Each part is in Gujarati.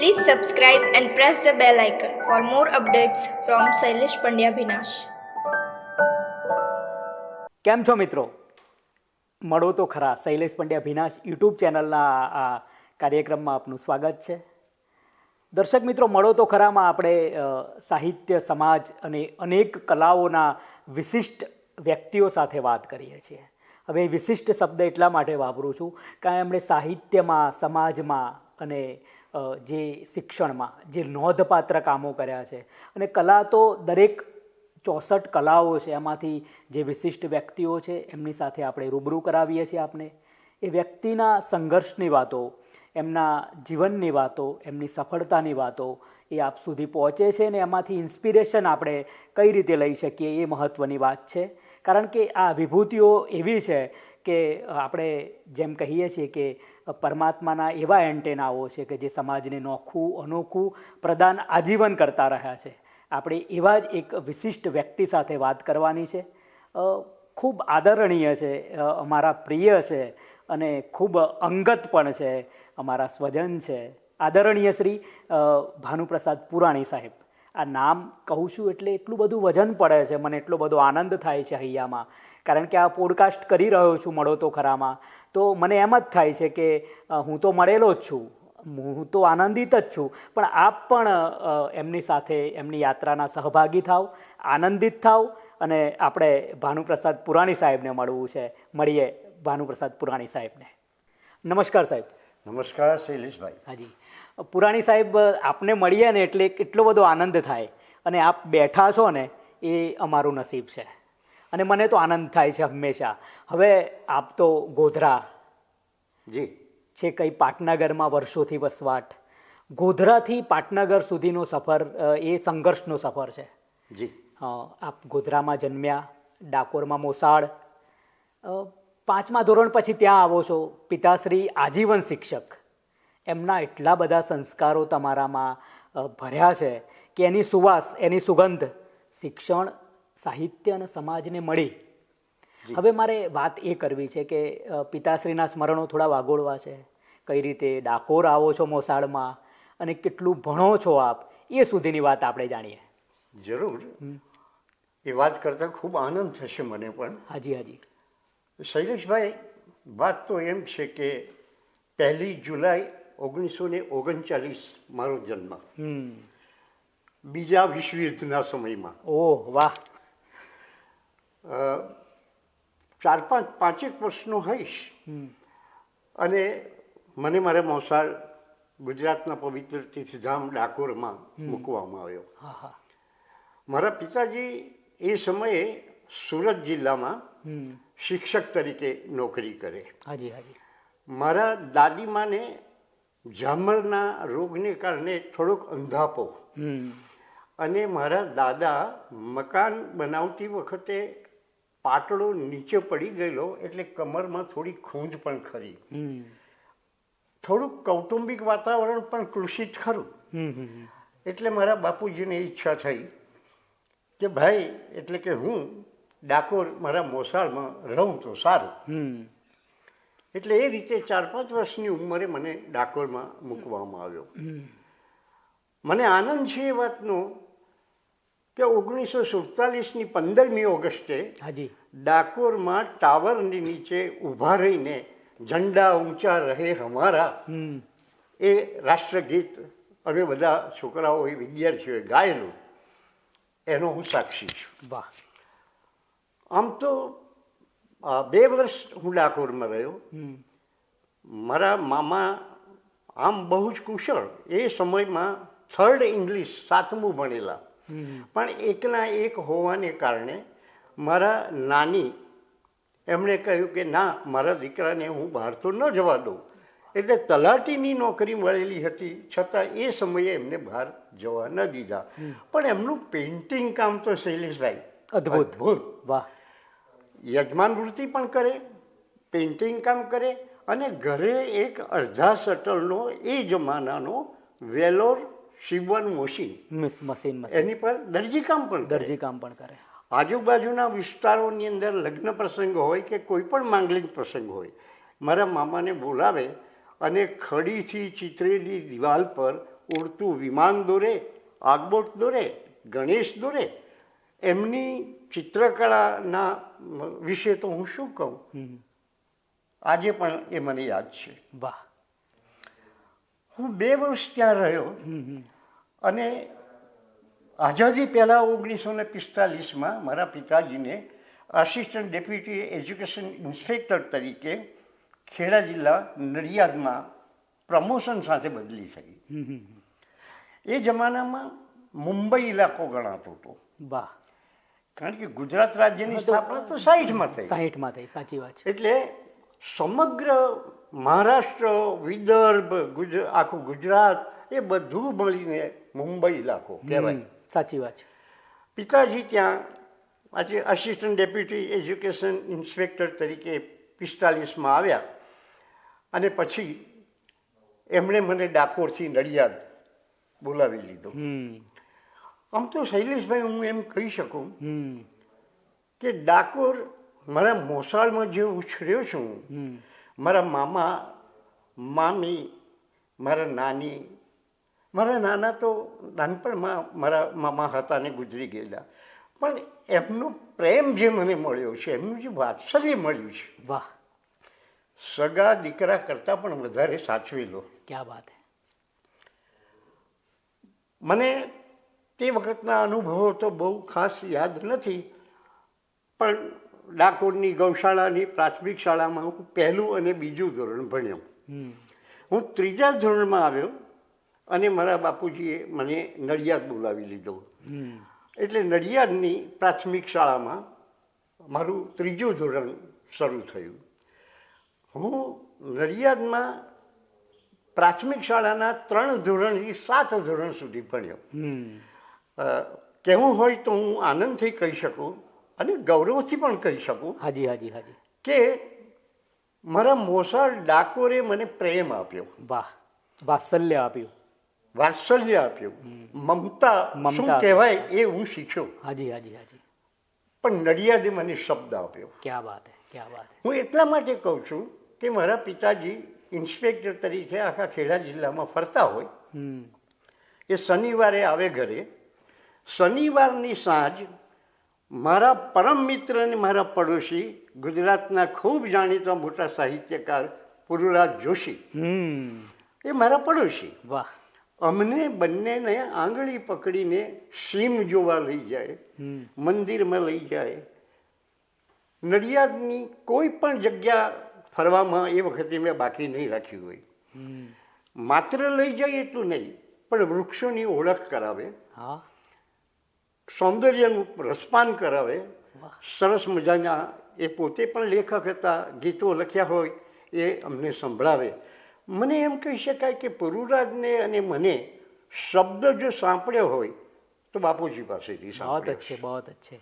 Please subscribe and press the bell icon for more updates from Sailesh Pandya Bhinash. કેમ છો મિત્રો? મળો તો ખરા શૈલેષ પંડ્યા ભીનાશ યુટ્યુબ ચેનલના આ કાર્યક્રમમાં આપનું સ્વાગત છે. દર્શક મિત્રો, મળો તો ખરામાં આપણે સાહિત્ય, સમાજ અને અનેક કલાઓના વિશિષ્ટ વ્યક્તિઓ સાથે વાત કરીએ છીએ. હવે વિશિષ્ટ શબ્દ એટલા માટે વાપરું છું કારણ એમણે સાહિત્યમાં, સમાજમાં અને જે શિક્ષણમાં જે નોંધપાત્ર કામો કર્યા છે. અને કલા તો દરેક 64 કલાઓ છે, એમાંથી જે વિશિષ્ટ વ્યક્તિઓ છે એમની સાથે આપણે રૂબરૂ કરાવીએ છીએ. આપણે એ વ્યક્તિના સંઘર્ષની વાતો, એમના જીવનની વાતો, એમની સફળતાની વાતો એ આપ સુધી પહોંચે છે અને એમાંથી ઇન્સ્પિરેશન આપણે કઈ રીતે લઈ શકીએ એ મહત્ત્વની વાત છે. કારણ કે આ વિભૂતિઓ એવી છે કે આપણે જેમ કહીએ છીએ કે પરમાત્માના એવા એન્ટેનાઓ છે કે જે સમાજને નોખું, અનોખું પ્રદાન આજીવન કરતા રહ્યા છે. આપણે એવા જ એક વિશિષ્ટ વ્યક્તિ સાથે વાત કરવાની છે. ખૂબ આદરણીય છે, અમારા પ્રિય છે અને ખૂબ અંગત પણ છે, અમારા સ્વજન છે. આદરણીય શ્રી ભાનુપ્રસાદ પુરાણી સાહેબ. આ નામ કહું છું એટલે એટલું બધું વજન પડે છે, મને એટલો બધો આનંદ થાય છે હૈયામાં. કારણ કે આ પોડકાસ્ટ કરી રહ્યો છું મળો તો ખરામાં, તો મને એમ જ થાય છે કે હું તો મળેલો જ છું, હું તો આનંદિત જ છું, પણ આપ પણ એમની સાથે એમની યાત્રાના સહભાગી થાવ, આનંદિત થાવ અને આપણે ભાનુપ્રસાદ પુરાણી સાહેબને મળવું છે. મળીએ ભાનુપ્રસાદ પુરાણી સાહેબને. નમસ્કાર સાહેબ. નમસ્કાર શૈલેષભાઈ. હાજી. પુરાણી સાહેબ, આપને મળીએ ને એટલે એટલો બધો આનંદ થાય અને આપ બેઠા છો ને એ અમારું નસીબ છે અને મને તો આનંદ થાય છે હંમેશા. હવે આપ તો ગોધરા જી છે, કંઈ પાટનગરમાં વર્ષોથી વસવાટ. ગોધરાથી પાટનગર સુધીનો સફર એ સંઘર્ષનો સફર છે. જી. આપ ગોધરામાં જન્મ્યા, ડાકોરમાં મોસાળ, 5મા ધોરણ પછી ત્યાં આવો છો. પિતાશ્રી આજીવન શિક્ષક, એમના એટલા બધા સંસ્કારો તમારામાં ભર્યા છે કે એની સુવાસ, એની સુગંધ શિક્ષણ, સાહિત્ય અને સમાજને મળી. હવે મારે વાત એ કરવી છે કે પિતાશ્રીના સ્મરણો થોડા વાગોળવા છે. કઈ રીતે ડાકોર આવો છો મોસાળમાં અને કેટલું ભણો છો આપ, એ સુધીની વાત આપણે જાણીએ. જરૂર. એ વાત કરતાં ખૂબ આનંદ થશે મને પણ. હાજી હાજી. શૈલેષભાઈ, વાત તો એમ છે કે 1 જુલાઈ 1939 મારો જન્મ, બીજા વિશ્વયુદ્ધના સમયમાં. ઓહ વાહ. 4-5 વર્ષનો હોઈશ અને મને મારા મોસાળ ગુજરાતના પવિત્ર તીર્થધામ ડાકોરમાં મૂકવામાં આવ્યો. મારા પિતાજી એ સમયે સુરત જિલ્લામાં શિક્ષક તરીકે નોકરી કરે. હાજી હાજી. મારા દાદીમાને ઝામરના રોગને કારણે થોડોક અંધાપો અને મારા દાદા મકાન બનાવતી વખતે પાટડો નીચે પડી ગયેલો એટલે કમરમાં થોડી ખૂંદ પણ ખરી. થોડુંક કૌટુંબિક વાતાવરણ પણ કલુષિત ખરું. એટલે મારા બાપુજીને ઈચ્છા થઈ કે ભાઈ, એટલે કે હું ડાકોર મારા મોસાળમાં રહું તો સારું. એટલે એ રીતે 4-5 વર્ષની ઉંમરે મને ડાકોરમાં મૂકવામાં આવ્યો. મને આનંદ છે એ વાતનો કે 1947ની 15મી ઓગસ્ટે ડાકોરમાં ટાવરની નીચે ઊભા રહીને ઝંડા ઊંચા રહે હમારા એ રાષ્ટ્રગીત અમે બધા છોકરાઓએ, વિદ્યાર્થીઓએ ગાયેલું, એનો હું સાક્ષી છું. વાહ. આમ તો 2 વર્ષ હું ડાકોરમાં રહ્યો. મારા મામા આમ બહુ જ કુશળ, એ સમયમાં 3rd ઇંગ્લિશ 7મું ભણેલા, પણ એકના એક હોવાને કારણે મારા નાની એમણે કહ્યું કે ના, મારા દીકરાને હું બહાર તો ન જવા દઉં. એટલે તલાટીની નોકરી મળેલી હતી છતાં એ સમયે એમને બહાર જવા ન દીધા. પણ એમનું પેઇન્ટિંગ કામ તો શૈલેષભાઈ અદ્ભુત. વાહ. યજમાન વૃત્તિ પણ કરે, પેઇન્ટિંગ કામ કરે અને ઘરે એક અડધા શટલનો એ જમાનાનો વેલોર સીવવાનું મશીન, એની પર દરજીકામ પણ કરે. આજુબાજુના વિસ્તારોની અંદર લગ્ન પ્રસંગ હોય કે કોઈ પણ માંગલિક પ્રસંગ હોય, મારા મામાને બોલાવે અને ખડીથી ચિતરેલી દિવાલ પર ઉડતું વિમાન દોરે, આગબોટ દોરે, ગણેશ દોરે, એમની ચિત્રકળાના વિશે તો હું શું કહું. આજે પણ એ મને યાદ છે. વાહ. હું 2 વર્ષ ત્યાં રહ્યો અને આઝાદી પહેલાં 1945માં મારા પિતાજીને આસિસ્ટન્ટ ડેપ્યુટી એજ્યુકેશન ઇન્સ્પેક્ટર તરીકે ખેડા જિલ્લા નડિયાદમાં પ્રમોશન સાથે બદલી થઈ. એ જમાનામાં મુંબઈ ઇલાકો ગણાતો હતો. વાહ. કારણ કે ગુજરાત રાજ્યની સ્થાપના તો 60માં થઈ. 60માં થઈ, સાચી વાત છે. એટલે સમગ્ર મહારાષ્ટ્ર, વિદર્ભ, આખું ગુજરાત એ બધું મળીને મુંબઈ ઇલાકો કહેવાય. સાચી વાત છે. પિતાજી ત્યાં આજે આસિસ્ટન્ટ ડેપ્યુટી એજ્યુકેશન ઇન્સ્પેક્ટર તરીકે 45માં આવ્યા અને પછી એમણે મને ડાકોરથી નડિયાદ બોલાવી લીધો. આમ તો શૈલેષભાઈ હું એમ કહી શકું કે ડાકોર મારા મોસાળમાં જે ઉછર્યો છું, મારા મામા, મામી, મારા નાની, મારા નાના તો નાનપણમાં મારા મામા હતા ને ગુજરી ગયેલા, પણ એમનો પ્રેમ જે મને મળ્યો છે, એમનું જે વાત્સલ્ય મળ્યું છે, વાહ, સગા દીકરા કરતાં પણ વધારે સાચવેલો. ક્યા વાત હે. મને તે વખતના અનુભવો તો બહુ ખાસ યાદ નથી, પણ ડાકોરની ગૌશાળાની પ્રાથમિક શાળામાં હું 1લું અને 2જું ધોરણ ભણ્યો. હું 3જા ધોરણમાં આવ્યો અને મારા બાપુજીએ મને નડિયાદ બોલાવી લીધો. એટલે નડિયાદની પ્રાથમિક શાળામાં મારું 3જું ધોરણ શરૂ થયું. હું નડિયાદમાં પ્રાથમિક શાળાના 3 ધોરણથી 7 ધોરણ સુધી ભણ્યો. કહેવું હોય તો હું આનંદથી કહી શકું અને ગૌરવથી પણ કહી શકું હાજી હાજી હાજી કે મારા મોસાળ ડાકોરે મને પ્રેમ આપ્યો. વાહ. વાત્સલ્ય આપ્યું. વાત્સલ્ય આપ્યું, મમતા શું કહેવાય એ હું શીખ્યો. હાજી હાજી હાજી. પણ નડિયાદે મને શબ્દ આપ્યો. ક્યા વાત હે, ક્યા વાત હે. હું એટલા માટે કહું છું કે મારા પિતાજી ઇન્સ્પેક્ટર તરીકે આખા ખેડા જિલ્લામાં ફરતા હોય, એ શનિવારે આવે ઘરે. શનિવારની સાંજ મારા પરમ મિત્ર અને મારા પડોશી ગુજરાતના ખૂબ જાણીતા મોટા સાહિત્યકાર પુરુરાજ જોશી, એ મારા પડોશી, વાહ, અમને બંનેને આંગળી પકડીને સીમ જોવા લઈ જાય, મંદિરમાં લઈ જાય. નડિયાદની કોઈ પણ જગ્યા ફરવામાં એ વખતે મેં બાકી નહીં રાખ્યું હોય. માત્ર લઈ જાય એટલું નહીં, પણ વૃક્ષોની ઓળખ કરાવે, સૌંદર્યનું રસપાન કરાવે. સરસ મજાના, એ પોતે પણ લેખક હતા, ગીતો લખ્યા હોય એ અમને સંભળાવે. મને એમ કહી શકાય કે પુરુરાજને અને મને શબ્દ જો સાંભળ્યો હોય તો બાપુજી પાસેથી સાંભળ્યો. બહુ અચ્છે.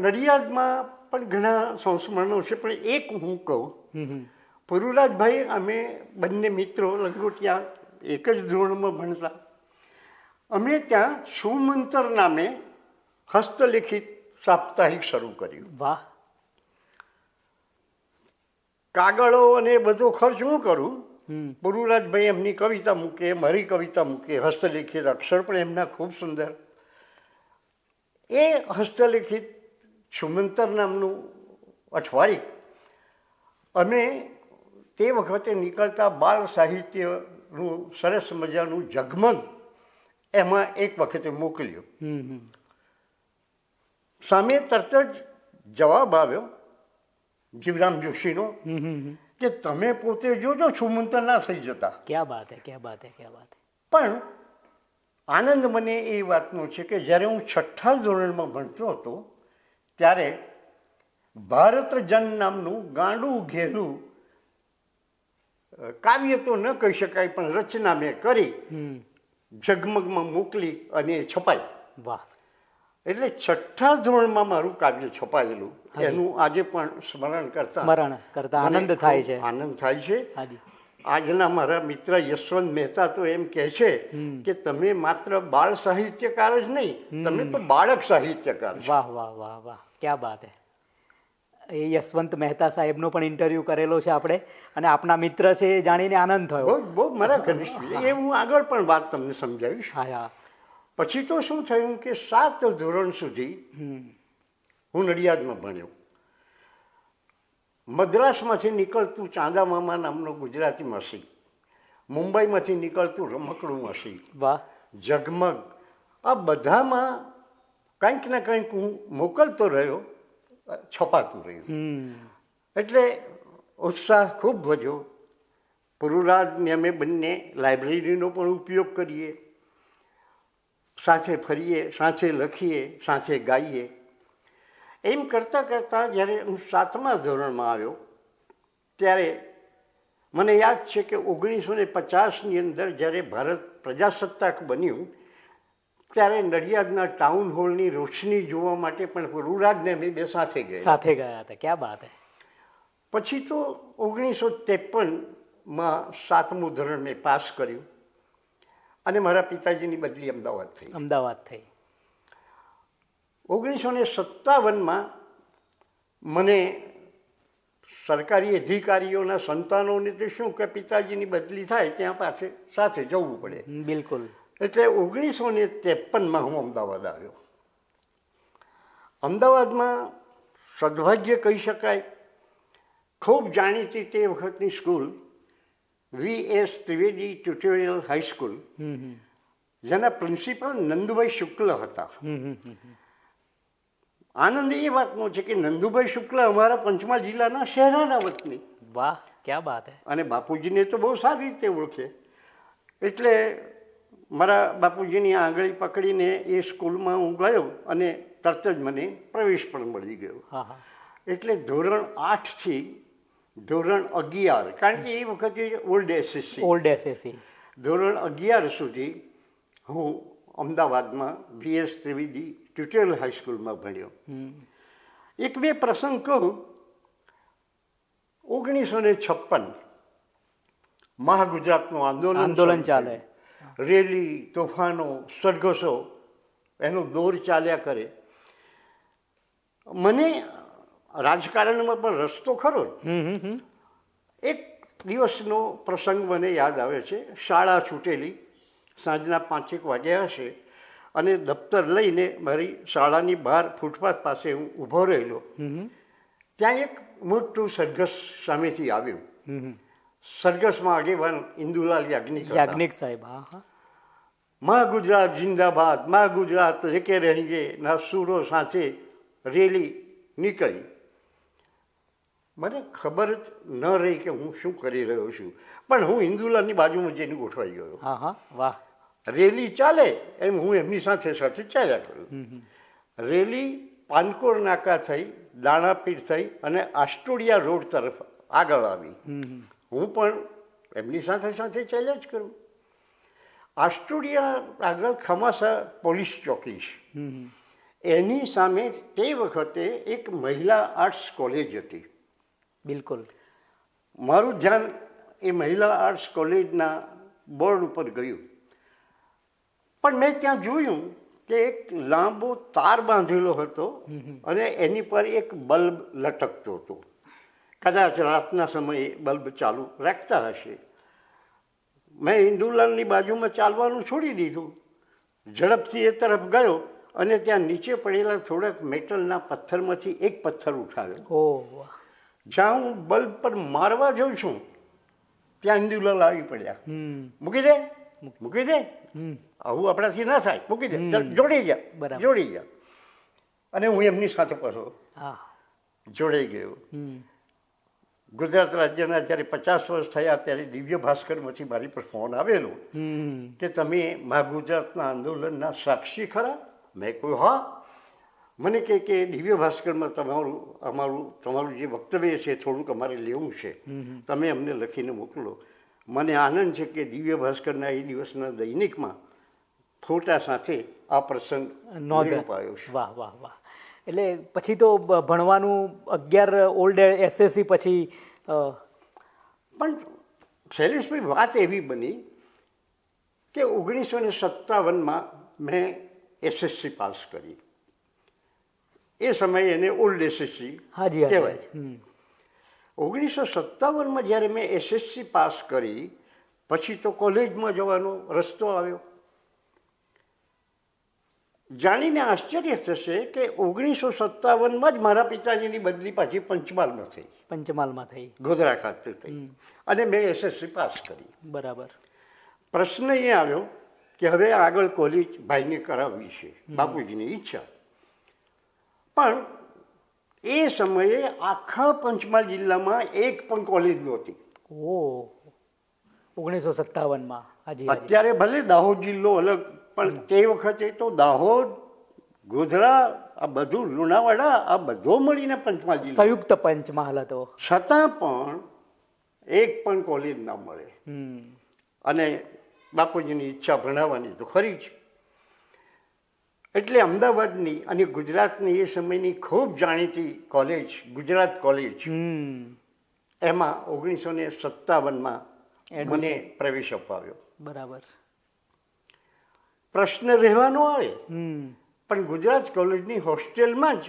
નડિયાદમાં પણ ઘણા સંસ્મરણો છે, પણ એક હું કહું. પુરુરાજભાઈ અમે બંને મિત્રો લંગોટિયા એક જ ધોરણમાં ભણતા. અમે ત્યાં સુમંતર નામે હસ્તલિખિત સાપ્તાહિક શરૂ કર્યું. વાહ. કાગળો અને બધો ખર્ચ હું કરું, પુરુરાજભાઈ એમની કવિતા મૂકે, મારી કવિતા મૂકે, હસ્તલિખિત અક્ષર પણ એમના ખૂબ સુંદર. એ હસ્તલિખિત સુમંતર નામનું અઠવાડિયું અમે તે વખતે નીકળતા બાળ સાહિત્યનું સરસ મજાનું ઝગમગ એમાં એક વખતે મોકલ્યું. સામે તરત જ જવાબ આવ્યો જીવરામ જોશીનો કે તમે પોતે જોજો સુમંતર ના થઈ જતા. ક્યા બાત હે, ક્યા બાત હે, ક્યા બાત હે. પણ આનંદ મને એ વાતનો છે કે જ્યારે હું 6ઠ્ઠા ધોરણમાં ભણતો હતો ત્યારે ભારત જન નામનું ગાંડું ઘેલું કાવ્ય તો ન કહી શકાય પણ રચના મેં કરી, ઝગમગમાં મોકલી અને છપાઈ. વાહ. એટલે 6ઠ્ઠા ધોરણમાં મારું કાવ્ય છપાયેલું, એનું આજે પણ સ્મરણ કરતા આનંદ થાય છે. આનંદ થાય છે. હાજી. આજના મારા મિત્ર યશવંત મહેતા તો એમ કહે છે કે તમે માત્ર બાળ સાહિત્યકાર જ નહીં, તમે તો બાળક સાહિત્યકાર છો. વાહ વાહ વાહ વાહ, ક્યા બાત હે. એ યશવંત મહેતા સાહેબનો પણ ઇન્ટરવ્યૂ કરેલો છે આપણે, અને આપના મિત્ર છે એ જાણીને આનંદ થયો. બહુ મારા ઘનિષ્ઠ એ હું આગળ પણ વાત તમને સમજાવીશ. હા હા. પછી તો શું થયું કે 7 ધોરણ સુધી હું નડિયાદમાં ભણ્યો. મદ્રાસમાંથી નીકળતું ચાંદા મામા નામનું ગુજરાતી માસિક, મુંબઈમાંથી નીકળતું રમકડું માસિક, વાહ. ઝગમગ, આ બધામાં કંઈક ને કંઈક હું મોકલતો રહ્યો, છપાતું રહ્યું. એટલે ઉત્સાહ ખૂબ વધ્યો. પુરુરાજને અમે બંને લાઇબ્રેરીનો પણ ઉપયોગ કરીએ, સાથે ફરીએ, સાથે લખીએ, સાથે ગાઈએ. એમ કરતાં કરતાં જ્યારે હું 7મા ધોરણમાં આવ્યો ત્યારે મને યાદ છે કે 1950ની અંદર જ્યારે ભારત પ્રજાસત્તાક બન્યું ત્યારે નડિયાદના ટાઉન હોલની રોશની જોવા માટે પણ પુરુરાજને અમે બે સાથે ગયા. સાથે ગયા હતા. ક્યાં બાત હે. પછી તો 1953માં 7મું ધોરણ મેં પાસ કર્યું અને મારા પિતાજીની બદલી અમદાવાદ થઈ. 1957માં મને સરકારી અધિકારીઓના સંતાનોને તો શું કે પિતાજીની બદલી થાય ત્યાં પાસે સાથે જવું પડે. બિલકુલ. એટલે 1953માં હું અમદાવાદ આવ્યો. અમદાવાદમાં સદભાગ્ય કહી શકાય, ખૂબ જાણીતી તે વખતની school V.S. Trivedi tutorial high school, જેના પ્રિન્સિપલ નંદુભાઈ શુક્લ હતા. આનંદ એ વાતનો છે કે નંદુભાઈ શુક્લ અમારા પંચમહાલ જિલ્લાના શહેરાના વતની. વાહ, ક્યાં બાત હે. અને બાપુજીને તો બહુ સારી રીતે ઓળખે. એટલે મારા બાપુજીની આંગળી પકડીને એ સ્કૂલમાં હું ગયો અને તરત જ મને પ્રવેશ પણ મળી ગયો. એટલે ધોરણ 8થી ધોરણ 11, કારણ કે એ વખતે ઓલ્ડ એસએસસી, ધોરણ 11 સુધી હું અમદાવાદમાં V.S. ત્રિવેદી ટ્યુટોરિયલ હાઈસ્કૂલમાં ભણ્યો. એક બે પ્રસંગ કહું. 1956 મહાગુજરાતનું આંદોલન ચાલે, રેલી, તોફાનો, સરઘસો, એનો દોર ચાલ્યા કરે. મને રાજકારણમાં પણ રસ્તો ખરો. એક દિવસનો પ્રસંગ મને યાદ આવે છે. શાળા છૂટેલી, સાંજના 5 વાગ્યા હશે, અને દફતર લઈને મારી શાળાની બહાર ફૂટપાથ પાસે હું ઊભો રહેલો. ત્યાં એક મોટું સરઘસ સામેથી આવ્યું. સરઘસમાં આગેવાન ઇન્દુલાલ યાજ્ઞિક સાહેબ. મા ગુજરાત જિંદાબાદ, મા ગુજરાત લેકે રહેંગે ના સૂરો સાથે રેલી નીકળી. મને ખબર જ ન રહી કે હું શું કરી રહ્યો છું, પણ હું ઇન્દુલાલની બાજુમાં જઈને ગોઠવાઈ ગયો. વાહ. રેલી ચાલે એમ હું એમની સાથે સાથે ચાલ્યા કરું. રેલી પાનકોર નાકા થઈ, દાણાપીઠ થઈ અને આસ્ટોડિયા રોડ તરફ આગળ આવી. હું પણ એમની સાથે સાથે ચાલ્યા જ કરું. આસ્ટોડિયા આગળ ખમાસા પોલીસ ચોકી છે. એની સામે તે વખતે એક મહિલા આર્ટ્સ કોલેજ હતી. બિલકુલ. મારું ધ્યાન એ મહિલા આર્ટ્સ કોલેજના બોર્ડ ઉપર ગયું, પણ મેં ત્યાં જોયું કે એક લાંબો તાર બાંધેલો હતો અને એની પર એક બલ્બ લટકતો હતો. કદાચ રાતના સમયે બલ્બ ચાલુ રાખતા હશે. મેં ઇન્દુલાલની બાજુમાં ચાલવાનું છોડી દીધું, ઝડપથી એ તરફ ગયો અને ત્યાં નીચે પડેલા થોડાક મેટલના પથ્થરમાંથી એક પથ્થર ઉઠાવ્યો. જ્યાં હું બલ્બ પર મારવા જાઉં છું ત્યાં ઇન્દુલાલ આવી પડ્યા. મૂકી દે, મૂકી દે, આવું આપણાથી ના થાય, મૂકી દે, જોડી જા, જોડી જા. અને હું એમની સાથે પાછો જોડાઈ ગયો. ગુજરાત રાજ્યના જ્યારે 50 વર્ષ થયા ત્યારે દિવ્ય ભાસ્કરમાંથી મારી પર ફોન આવેલો કે તમે મહા ગુજરાતના આંદોલનના સાક્ષી ખરા? મેં કહ્યું હા. મને કહે કે દિવ્ય ભાસ્કરમાં તમારું જે વક્તવ્ય છે થોડુંક અમારે લેવું છે, તમે અમને લખીને મોકલો. મને આનંદ છે કે દિવ્ય ભાસ્કરના એ દિવસના દૈનિકમાં ફોટા સાથે આ પ્રસંગ નોંધાયો છે. વાહ વાહ વાહ. એટલે પછી તો ભણવાનું 11 ઓલ્ડ એસએસસી પછી પણ શૈલેષભાઈ વાત એવી બની કે 1957માં મેં એસએસસી પાસ કરી. એ સમયે એને ઓલ્ડ એસએસસી હાજી હાજી કહેવાય. હમ. 1957માં જ્યારે મેં એસએસસી પાસ કરી પછી તો કોલેજમાં જવાનો રસ્તો આવ્યો. જાણીને આશ્ચર્ય થશે કે 1957માં જ મારા પિતાજીની બદલી પાછી પંચમહાલમાં થઈ, પંચમહાલમાં થઈ. ગોધરા ખાતે થઈ, અને મેં એસએસસી પાસ કરી. બરાબર. પ્રશ્ન એ આવ્યો કે હવે આગળ કોલેજ ભાઈને કરાવવી છે, બાપુજીની ઈચ્છા. પણ એ સમયે આખા પંચમહાલ જિલ્લામાં એક પણ કોલેજ નહોતી. ઓ 1957માં. હાજી હાજી. અત્યારે ભલે દાહોદ જિલ્લો અલગ, પણ તે વખતે તો દાહોદ, ગોધરા, આ બધું લુણાવાડા, આ બધો મળીને પંચમહાલ જિલ્લો. સંયુક્ત પંચમહાલ હતો. છતાં પણ એક પણ કોલેજ ના મળે. હમ. અને બાપુજીની ઈચ્છા ભણાવવાની તો ખરી જ. એટલે અમદાવાદની અને ગુજરાતની એ સમયની ખૂબ જાણીતી કોલેજ ગુજરાત કોલેજ, હમ. એમાં 1957માં મને પ્રવેશ અપાવ્યો. બરાબર. પ્રશ્ન રહેવાનો આવે, હમ. પણ ગુજરાત કોલેજની હોસ્ટેલમાં જ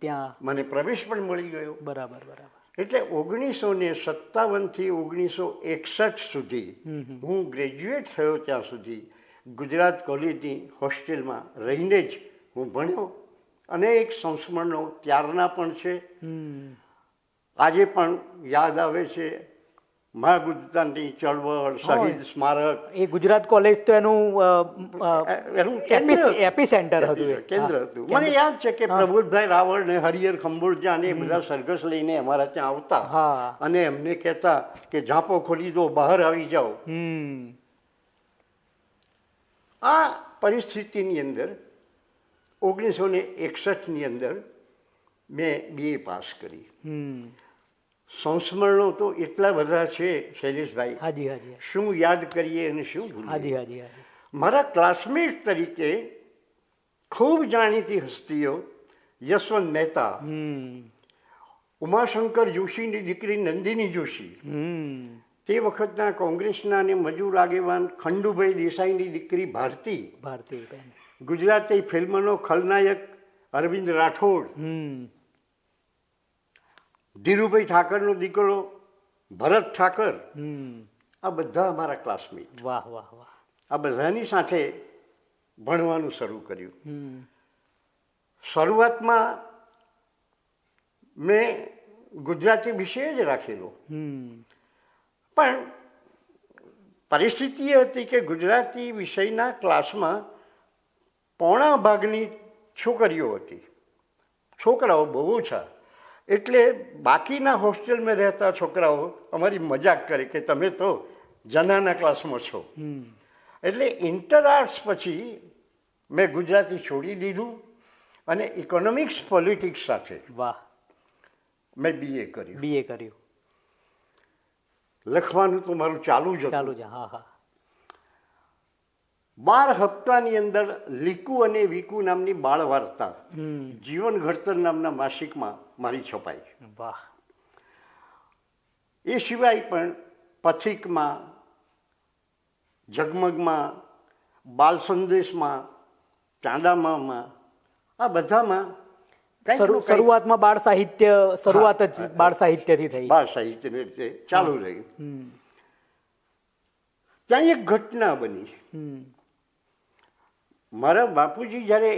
ત્યાં. મને પ્રવેશ પણ મળી ગયો. બરાબર બરાબર. એટલે 1957થી 1961 સુધી હું ગ્રેજ્યુએટ થયો ત્યાં સુધી ગુજરાત કોલેજની હોસ્ટેલમાં રહીને જ હું ભણ્યો. અનેક સંસ્મરણો ત્યારના પણ છે, આજે પણ યાદ આવે છે. મહાગુજતાની ચળવળ, શહીદ સ્મારક, એ ગુજરાત કોલેજ તો એનું એનું કેન્દ્ર એપી સેન્ટર હતું. કેન્દ્ર હતું. મને યાદ છે કે પ્રબોધભાઈ રાવળ ને હરિહર ખંભોળજા ને એ બધા સરઘસ લઈને અમારા ત્યાં આવતા અને એમને કહેતા કે ઝાંપો ખોલી દો, બહાર આવી જાઓ. આ પરિસ્થિતિની અંદર 1961ની અંદર મેં BA પાસ કરી. સંસ્મરણો તો એટલા બધા છે શૈલેષભાઈ, હાજી હાજી, શું યાદ કરીએ અને શું ભૂલીએ. હાજી હાજી હાજી. મારા ક્લાસમેટ તરીકે ખૂબ જાણીતી હસ્તીઓ યશવંત મહેતા, ઉમાશંકર જોશીની દીકરી નંદિની જોશી, તે વખતના કોંગ્રેસના અને મજૂર આગેવાન ખંડુભાઈ દેસાઈની દીકરી ભારતી, ગુજરાતી ફિલ્મનો ખલનાયક અરવિંદ રાઠોડ, ધીરુભાઈ ઠાકરનો દીકરો ભરત ઠાકર, આ બધા અમારા ક્લાસમેટ. વાહ વાહ વાહ. આ બધાની સાથે ભણવાનું શરૂ કર્યું. શરૂઆતમાં મેં ગુજરાતી વિષય જ રાખેલો, પણ પરિસ્થિતિ એ હતી કે ગુજરાતી વિષયના ક્લાસમાં પોણા ભાગની છોકરીઓ હતી, છોકરાઓ બહુ ઓછા. એટલે બાકીના હોસ્ટેલમાં રહેતા છોકરાઓ અમારી મજાક કરે કે તમે તો જનાના ક્લાસમાં છો. એટલે ઇન્ટર આર્ટ્સ પછી મેં ગુજરાતી છોડી દીધું અને ઇકોનોમિક્સ પોલિટિક્સ સાથે વાહ મેં BA કર્યું. BA કર્યું. લખવાનું તો મારું ચાલુ જ ચાલુ હતું. છે. હા હા. 12 હપ્તાની અંદર લીકુ અને વિકુ નામની બાળ વાર્તા જીવન ઘડતર નામના માસિકમાં મારી છપાઈ. વાહ. એ સિવાય પણ પથિકમાં, ઝગમગમાં, બાલ સંદેશમાં, ચાંદામામાં, આ બધામાં શરૂઆતમાં બાળ સાહિત્ય, શરૂઆત જ બાળ સાહિત્યથી થઈ. બાળ સાહિત્યની રીતે ચાલુ રહ્યું. ત્યાં એક ઘટના બની. મારા બાપુજી જ્યારે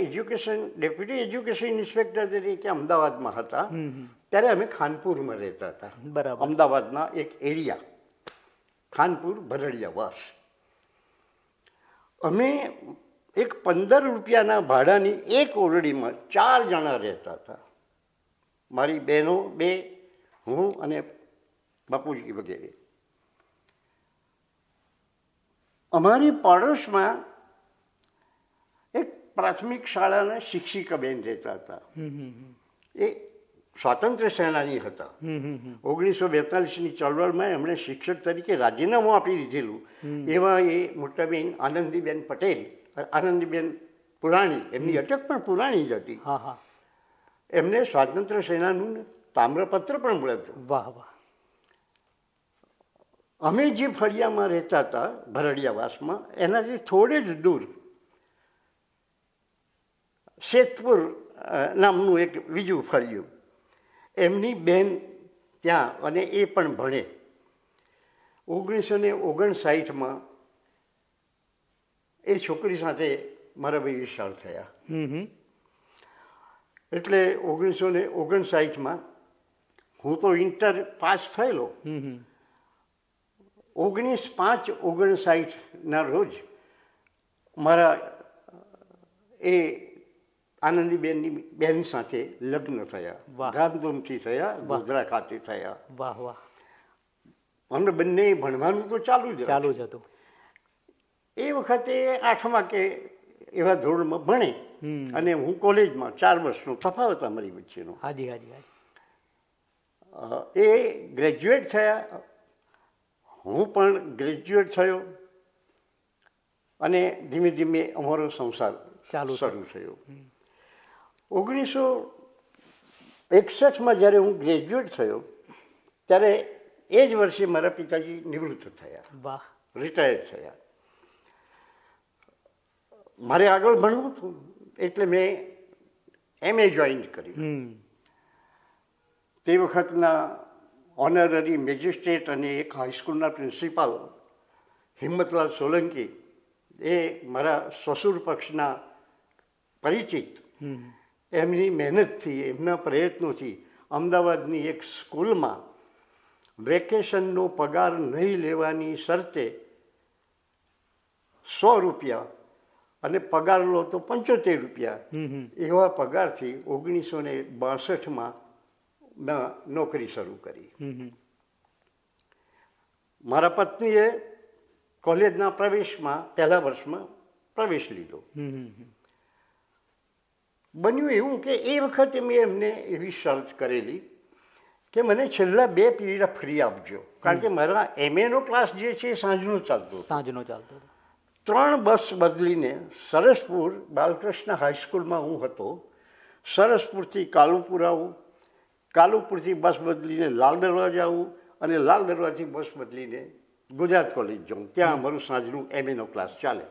ડેપ્યુટી એજ્યુકેશન ઇન્સ્પેક્ટર તરીકે અમદાવાદમાં હતા ત્યારે અમે ખાનપુરમાં રહેતા હતા. બરાબર. અમદાવાદના એક એરિયા ખાનપુર ભરડિયાવાસ. અમે એક 15 રૂપિયાના ભાડાની એક ઓરડીમાં 4 જણા રહેતા હતા. મારી બહેનો 2, હું અને બાપુજી વગેરે. અમારી પડોશમાં એક પ્રાથમિક શાળાના શિક્ષિકાબેન રહેતા હતા. એ સ્વાતંત્ર્ય સેનાની હતા. 1942ની ચળવળમાં એમણે શિક્ષક તરીકે રાજીનામું આપી દીધેલું. એવા એ મોટાબેન આનંદીબેન પટેલ, આનંદીબેન પુરાણી, એમની અટક પણ પુરાણી જ હતી. એમને સ્વાતંત્ર્ય સેનાનું તામ્રપત્ર પણ મળ્યું. વાહ વાહ. અમે જે ફળિયામાં રહેતા હતા ભરડિયાવાસમાં, એનાથી થોડે જ દૂર શેતપુર નામનું એક બીજું ફળિયું, એમની બેન ત્યાં, અને એ પણ ભણે. 1959માં એ છોકરી સાથે મારા ભાઈ વિશાળ થયા. એટલે 1959માં હું તો ઇન્ટર પાસ થયેલો. 19/5/59ના રોજ મારા એ આનંદીબેનની બેન સાથે લગ્ન થયા. વાહ. ધામધૂમથી થયા, ગોધરા ખાતે થયા. વાહ વાહ, અમને બંને ભણવાનું તો ચાલુ જ ચાલુ હતું. જ હતું. એ વખતે 8મા કે એવા ધોરણમાં ભણે, અને હું કોલેજમાં. 4 વર્ષનો તફાવત અમારી વચ્ચેનો. હાજી હાજી હાજી. એ ગ્રેજ્યુએટ થયા, હું પણ ગ્રેજ્યુએટ થયો, અને ધીમે ધીમે અમારો સંસાર ચાલુ શરૂ થયો. 1961માં જ્યારે હું ગ્રેજ્યુએટ થયો, ત્યારે એ જ વર્ષે મારા પિતાજી નિવૃત્ત થયા, વાહ. રિટાયર્ડ થયા. મારે આગળ ભણવું હતું, એટલે મેં MA જોઈન કર્યું. તે વખતના ઓનરરી મેજિસ્ટ્રેટ અને એક હાઈસ્કૂલના પ્રિન્સિપાલ હિંમતલાલ સોલંકી, એ મારા સસુર પક્ષના પરિચિત, એમની મહેનતથી, એમના પ્રયત્નોથી અમદાવાદની એક સ્કૂલમાં વેકેશનનો પગાર નહીં લેવાની શરતે 100 રૂપિયા અને પગાર લો તો 75 રૂપિયા, એવા પગારથી 1962માં નોકરી શરૂ કરી. મારા પત્નીએ કોલેજના પ્રવેશમાં પહેલા વર્ષમાં પ્રવેશ લીધો. બન્યું એવું કે એ વખતે મેં એમને એવી શરત કરેલી કે મને છેલ્લા 2 પીરિયડ ફ્રી આપજો, કારણ કે મારા MAનો ક્લાસ જે છે એ સાંજનો ચાલતો હતો. સાંજનો ચાલતો હતો. 3 બસ બદલીને સરસપુર બાલકૃષ્ણ હાઈસ્કૂલમાં હું હતો. સરસપુરથી કાલુપુર આવું, કાલુપુરથી બસ બદલીને લાલ દરવાજા આવું, અને લાલ દરવાજાથી બસ બદલીને ગુજરાત કોલેજ જાઉં. ત્યાં અમારું સાંજનું MAનો ક્લાસ ચાલે.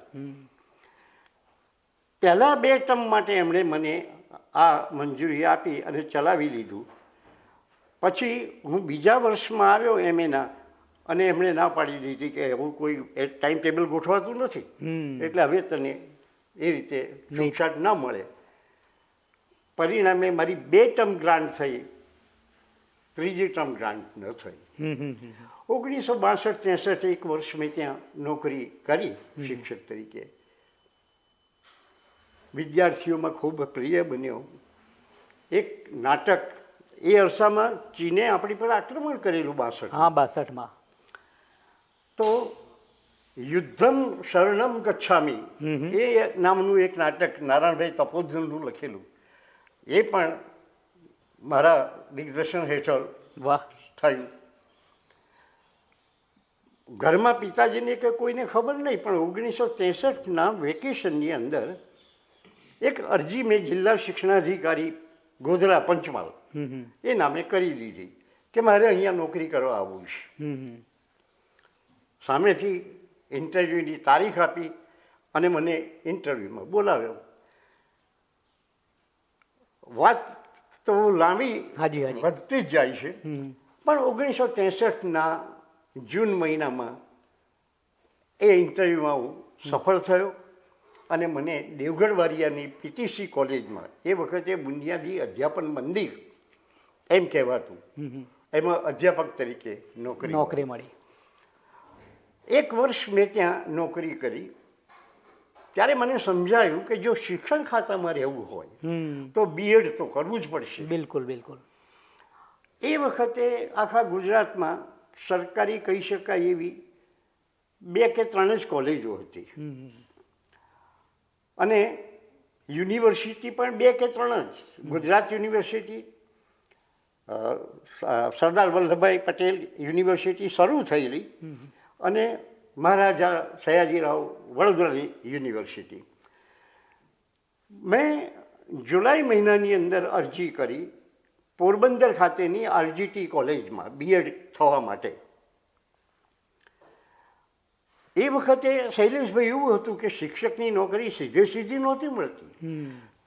પહેલા 2 ટર્મ માટે એમણે મને આ મંજૂરી આપી અને ચલાવી લીધું. પછી હું બીજા વર્ષમાં આવ્યો MAના, અને એમણે ના પાડી દીધી કે એવું કોઈ ટાઈમ ટેબલ ગોઠવાતું નથી, એટલે હવે તને એ રીતે છૂટછાટ ના મળે. પરિણામે મારી 2 ટર્મ ગ્રાન્ટ થઈ, ત્રીજી ટર્મ ગ્રાન્ટ ન થઈ. 1962-63 એક વર્ષ મેં ત્યાં નોકરી કરી શિક્ષક તરીકે. વિદ્યાર્થીઓમાં ખૂબ પ્રિય બન્યો. એક નાટક, એ અરસામાં ચીને આપણી પર આક્રમણ કરેલું 62. હા, 62માં. તો યુદ્ધમ શરણમ ગચ્છામી એ નામનું એક નાટક નારાયણભાઈ તપોધનનું લખેલું, એ પણ મારા દિગ્દર્શન હેઠળ વાહ. થયું. ઘરમાં પિતાજીને કે કોઈને ખબર નહીં, પણ 1963ના વેકેશનની અંદર એક અરજી મેં જિલ્લા શિક્ષણાધિકારી ગોધરા પંચમહાલ એ નામે કરી દીધી કે મારે અહીંયા નોકરી કરવા આવવું છે. સામેથી ઇન્ટરવ્યૂની તારીખ આપી અને મને ઇન્ટરવ્યૂમાં બોલાવ્યો. વાત તો લાંબી વધતી જ જાય છે, પણ 1963ના જૂન મહિનામાં એ ઇન્ટરવ્યૂમાં હું સફળ થયો, અને મને દેવગઢ વારિયાની PTC કોલેજમાં, એ વખતે બુનિયાદી અધ્યાપન મંદિર એમ કહેવાતું, એમાં અધ્યાપક તરીકે નોકરી મળી. 1 વર્ષ મેં ત્યાં નોકરી કરી. ત્યારે મને સમજાયું કે જો શિક્ષણ ખાતામાં રહેવું હોય તો B.Ed તો કરવું જ પડશે. બિલકુલ બિલકુલ. એ વખતે આખા ગુજરાતમાં સરકારી કહી શકાય એવી 2 કે 3 જ કોલેજો હતી, અને યુનિવર્સિટી પણ 2 કે 3 જ. ગુજરાત યુનિવર્સિટી, સરદાર વલ્લભભાઈ પટેલ યુનિવર્સિટી શરૂ થયેલી, અને મહારાજા સયાજીરાવ વડોદરાની યુનિવર્સિટી. મેં જુલાઈ મહિનાની અંદર અરજી કરી પોરબંદર ખાતેની RGT કોલેજમાં B.Ed થવા માટે. એ વખતે શૈલેષભાઈ એવું હતું કે શિક્ષકની નોકરી સીધી નહોતી મળતી,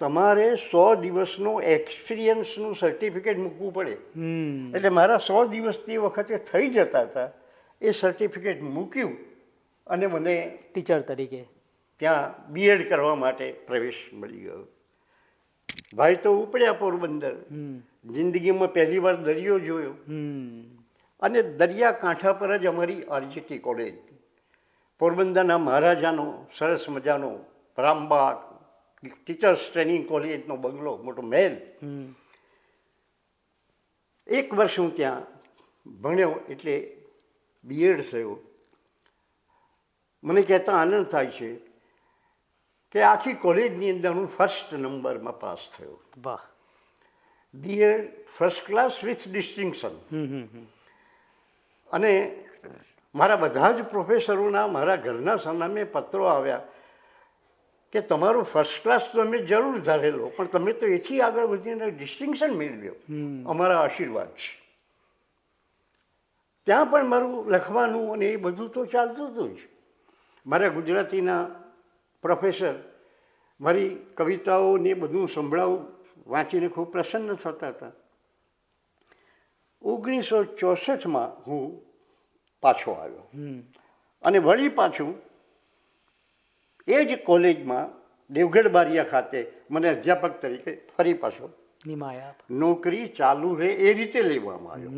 તમારે 100 દિવસનું એક્સપિરિયન્સનું સર્ટિફિકેટ મૂકવું પડે. એટલે મારા 100 દિવસ તે વખતે થઈ જતા હતા. એ સર્ટિફિકેટ મૂક્યું અને મને ટીચર તરીકે ત્યાં બીએડ કરવા માટે પ્રવેશ મળી ગયો. ભાઈ તો ઉપડ્યા પોરબંદર. જિંદગીમાં પહેલી વાર દરિયો જોયો અને દરિયા કાંઠા પર જ અમારી આરજીટી કોલેજ. પોરબંદરના મહારાજાનો સરસ મજાનો રામબાગ ટીચર્સ ટ્રેનિંગ કોલેજનો બંગલો, મોટો મહેલ. એક વર્ષ હું ત્યાં ભણ્યો એટલે બીએડ થયો. મને કહેતા આનંદ થાય છે કે આખી કોલેજની અંદર હું ફર્સ્ટ નંબરમાં પાસ થયો. વાહ. BEd first class with distinction. અને મારા બધા જ પ્રોફેસરોના મારા ઘરના સરનામે પત્રો આવ્યા કે તમારો ફર્સ્ટ ક્લાસ તો અમે જરૂર ધારેલો, પણ તમે તો એથી આગળ વધીને ડિસ્ટિંક્શન મેળવ્યો, અમારા આશીર્વાદ છે. ત્યાં પણ મારું લખવાનું અને એ બધું તો ચાલતું હતું જ. મારા ગુજરાતીના પ્રોફેસર મારી કવિતાઓને બધું સંભળાવું વાંચીને ખૂબ પ્રસન્ન થતા હતા. 1964માં હું પાછો આવ્યો અને વળી પાછું એ જ કોલેજમાં દેવગઢ બારિયા ખાતે મને અધ્યાપક તરીકે ફરી પાછો નોકરી ચાલુ રહે એ રીતે લેવામાં આવ્યો.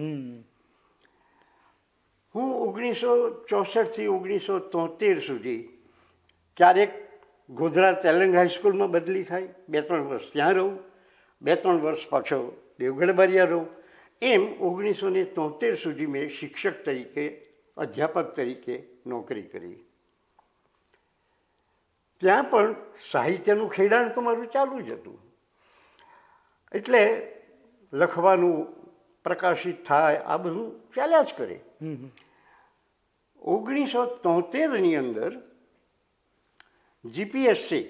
હું 1964થી 1973 સુધી ક્યારેક ગોધરા તેલંગ હાઈસ્કૂલમાં બદલી થાય, 2-3 વર્ષ ત્યાં રહું, 2-3 વર્ષ પાછો દેવગઢ બારિયા રહું. એમ 1973 સુધી મેં શિક્ષક તરીકે, અધ્યાપક તરીકે નોકરી કરી. ત્યાં પણ સાહિત્યનું ખેડાણ તો મારું ચાલુ જ હતું. એટલે લખવાનું, પ્રકાશિત થાય, આ બધું ચાલ્યા જ કરે. 1973ની અંદર જીપીએસસી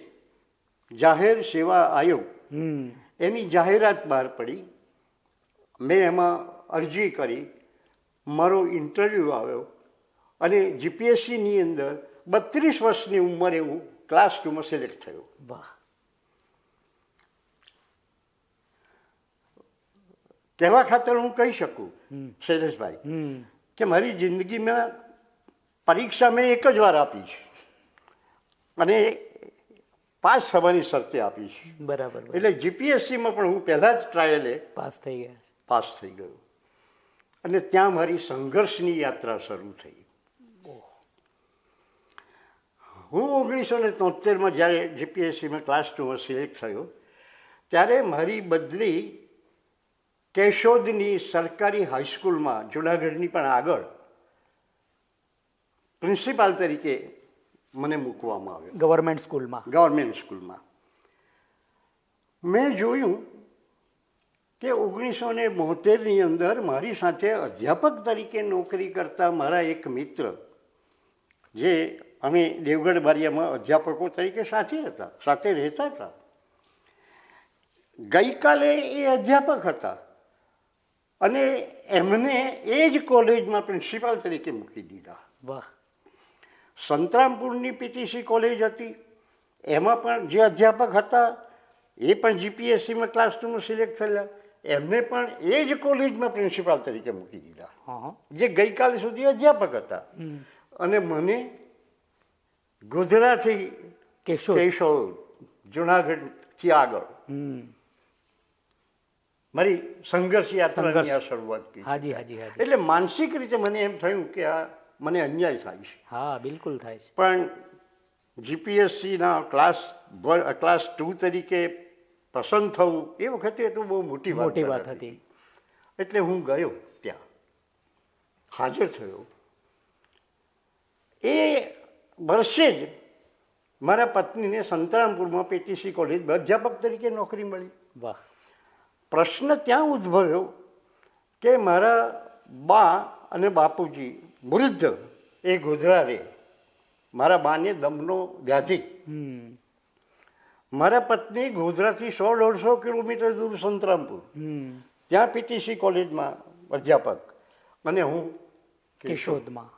જાહેર સેવા આયોગ એની જાહેરાત બહાર પડી. મેં એમાં અરજી કરી, મારો ઇન્ટરવ્યૂ આવ્યો અને જીપીએસસીની અંદર 32 વર્ષની ઉંમરે હું ક્લાસ 2માં સિલેક્ટ થયો. વાહ. કહેવા ખાતર હું કહી શકું શૈલેષભાઈ કે મારી જિંદગીમાં પરીક્ષા મેં એક જ વાર આપી છે અને પાસ થવાની શરતે આપી છે. બરાબર. એટલે જીપીએસસીમાં પણ હું પહેલા જ ટ્રાયલે પાસ થઈ ગયો અને ત્યાં મારી સંઘર્ષની યાત્રા શરૂ થઈ. હું 1973માં જ્યારે જીપીએસસીમાં ક્લાસ 2માં સિલેક્ટ થયો ત્યારે મારી બદલી કેશોદની સરકારી હાઈસ્કૂલમાં, જુનાગઢની પણ આગળ, પ્રિન્સિપાલ તરીકે મને મૂકવામાં આવ્યો. ગવર્મેન્ટ સ્કૂલમાં. મેં જોયું કે 1972ની અંદર મારી સાથે અધ્યાપક તરીકે નોકરી કરતા મારા એક મિત્ર, જે અમે દેવગઢ બારિયામાં અધ્યાપકો તરીકે સાથે રહેતા હતા, ગઈકાલે એ અધ્યાપક હતા અને એમને એ જ કોલેજમાં પ્રિન્સિપાલ તરીકે મૂકી દીધા. વાહ. સંતરામપુરની પીટીસી કોલેજ હતી, એમાં પણ જે અધ્યાપક હતા એ પણ જીપીએસસીમાં ક્લાસ 2માં સિલેક્ટ થયેલા, એમને પણ એ જ કોલેજમાં પ્રિન્સિપાલ તરીકે મૂકી દીધા, જે ગઈકાલ સુધી અધ્યાપક હતા. અને મને ગોધરાથી કેશોદ, જુનાગઢથી આગળ મારી સંઘર્ષ યાત્રાની આ શરૂઆત કરી. એટલે માનસિક રીતે મને એમ થયું કે આ મને અન્યાય થાય છે. હા, બિલકુલ થાય છે. પણ જીપીએસસીના ક્લાસ 2 તરીકે પસંદ થવું એ વખતે તો બહુ મોટી વાત હતી. એટલે હું ગયો, ત્યાં હાજર થયો. એ વર્ષે જ મારા પત્નીને સંતરામપુરમાં પીટીસી કોલેજ અધ્યાપક તરીકે નોકરી મળી. વાહ. પ્રશ્ન ત્યાં ઉદ્ભવ્યો કે મારા બા અને બાપુજી વૃદ્ધ એ ગોધરા રહે, મારા બાને દમનો વ્યાધિ, મારા પત્ની ગોધરાથી 100-150 કિલોમીટર દૂર સંતરામપુર, ત્યાં પીટીસી કોલેજમાં અધ્યાપક, અને હું કેશોદમાં.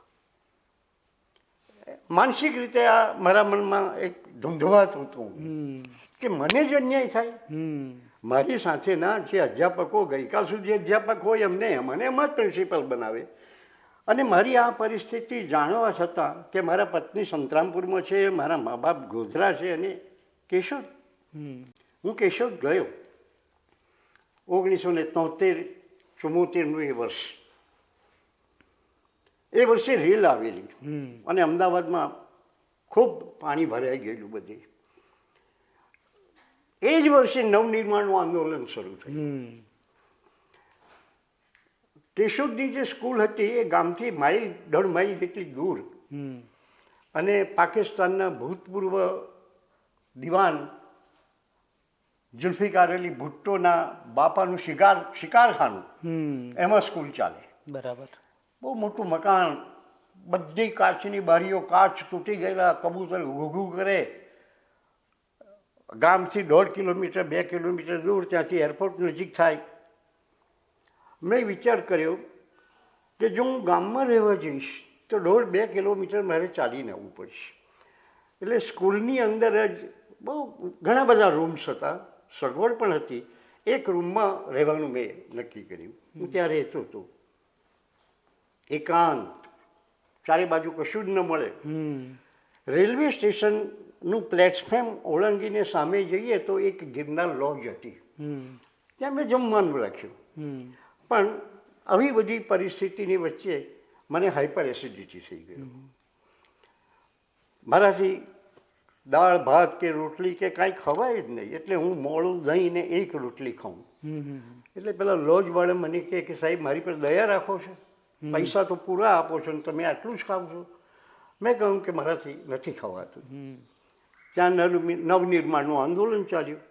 માનસિક રીતે આ મારા મનમાં એક ધૂંધવાત હતું કે મને જ અન્યાય થાય. મારી સાથેના જે અધ્યાપકો ગઈકાલ સુધી અધ્યાપક હોય મને એમ જ પ્રિન્સિપલ બનાવે. અને મારી આ પરિસ્થિતિ જાણવા છતાં કે મારા પત્ની સંતરામપુરમાં છે, મારા મા બાપ ગોધરા છે અને કેશોદ, હું કેશોદ ગયો 1973-74નું એ વર્ષ. એ વર્ષે રેલ આવેલી અને અમદાવાદમાં ખૂબ પાણી ભરાઈ ગયેલું બધે. એ જ વર્ષે નવનિર્માણનું આંદોલન શરૂ થયું. કેશોદની જે સ્કૂલ હતી એ ગામથી 1.5 માઇલ જેટલી દૂર, અને પાકિસ્તાનના ભૂતપૂર્વ દિવાન ઝુલ્ફિકાર અલી ભુટ્ટોના બાપાનું શિકારખાનું, એમાં સ્કૂલ ચાલે. બરાબર. બહુ મોટું મકાન, બધી કાચની બારીઓ, કાચ તૂટી ગયેલા, કબૂતર ઘૂઘું કરે. ગામથી 1.5 કિલોમીટર 2 કિલોમીટર દૂર, ત્યાંથી એરપોર્ટ નજીક થાય. મેં વિચાર કર્યો કે જો હું ગામમાં રહેવા જઈશ તો 1.5-2 કિલોમીટર મારે ચાલીને આવવું પડશે. એટલે સ્કૂલની અંદર જ બહુ ઘણા બધા રૂમ્સ હતા, સગવડ પણ હતી. એક રૂમમાં રહેવાનું મેં નક્કી કર્યું. હું ત્યાં રહેતો હતો, એકાંત, ચારે બાજુ કશું જ ન મળે. રેલવે સ્ટેશનનું પ્લેટફોર્મ ઓળંગીને સામે જઈએ તો એક ગિરનાર લોજ હતી, ત્યાં મેં જમવાનું રાખ્યું. પણ આવી બધી પરિસ્થિતિની વચ્ચે મને હાઇપર એસિડિટી થઈ ગયું. મારાથી દાળ ભાત કે રોટલી કે કાંઈ ખવાય જ નહીં. એટલે હું મોળું દહીં ને એક રોટલી ખાઉં. એટલે પેલા લોજવાળા મને કહે કે સાહેબ મારી પર દયા રાખો છો, પૈસા તો પૂરા આપો છો ને તમે આટલું જ ખાવ છો. મેં કહ્યું કે મારાથી નથી ખવાતું. ત્યાં નવનિર્માણનું આંદોલન ચાલ્યું.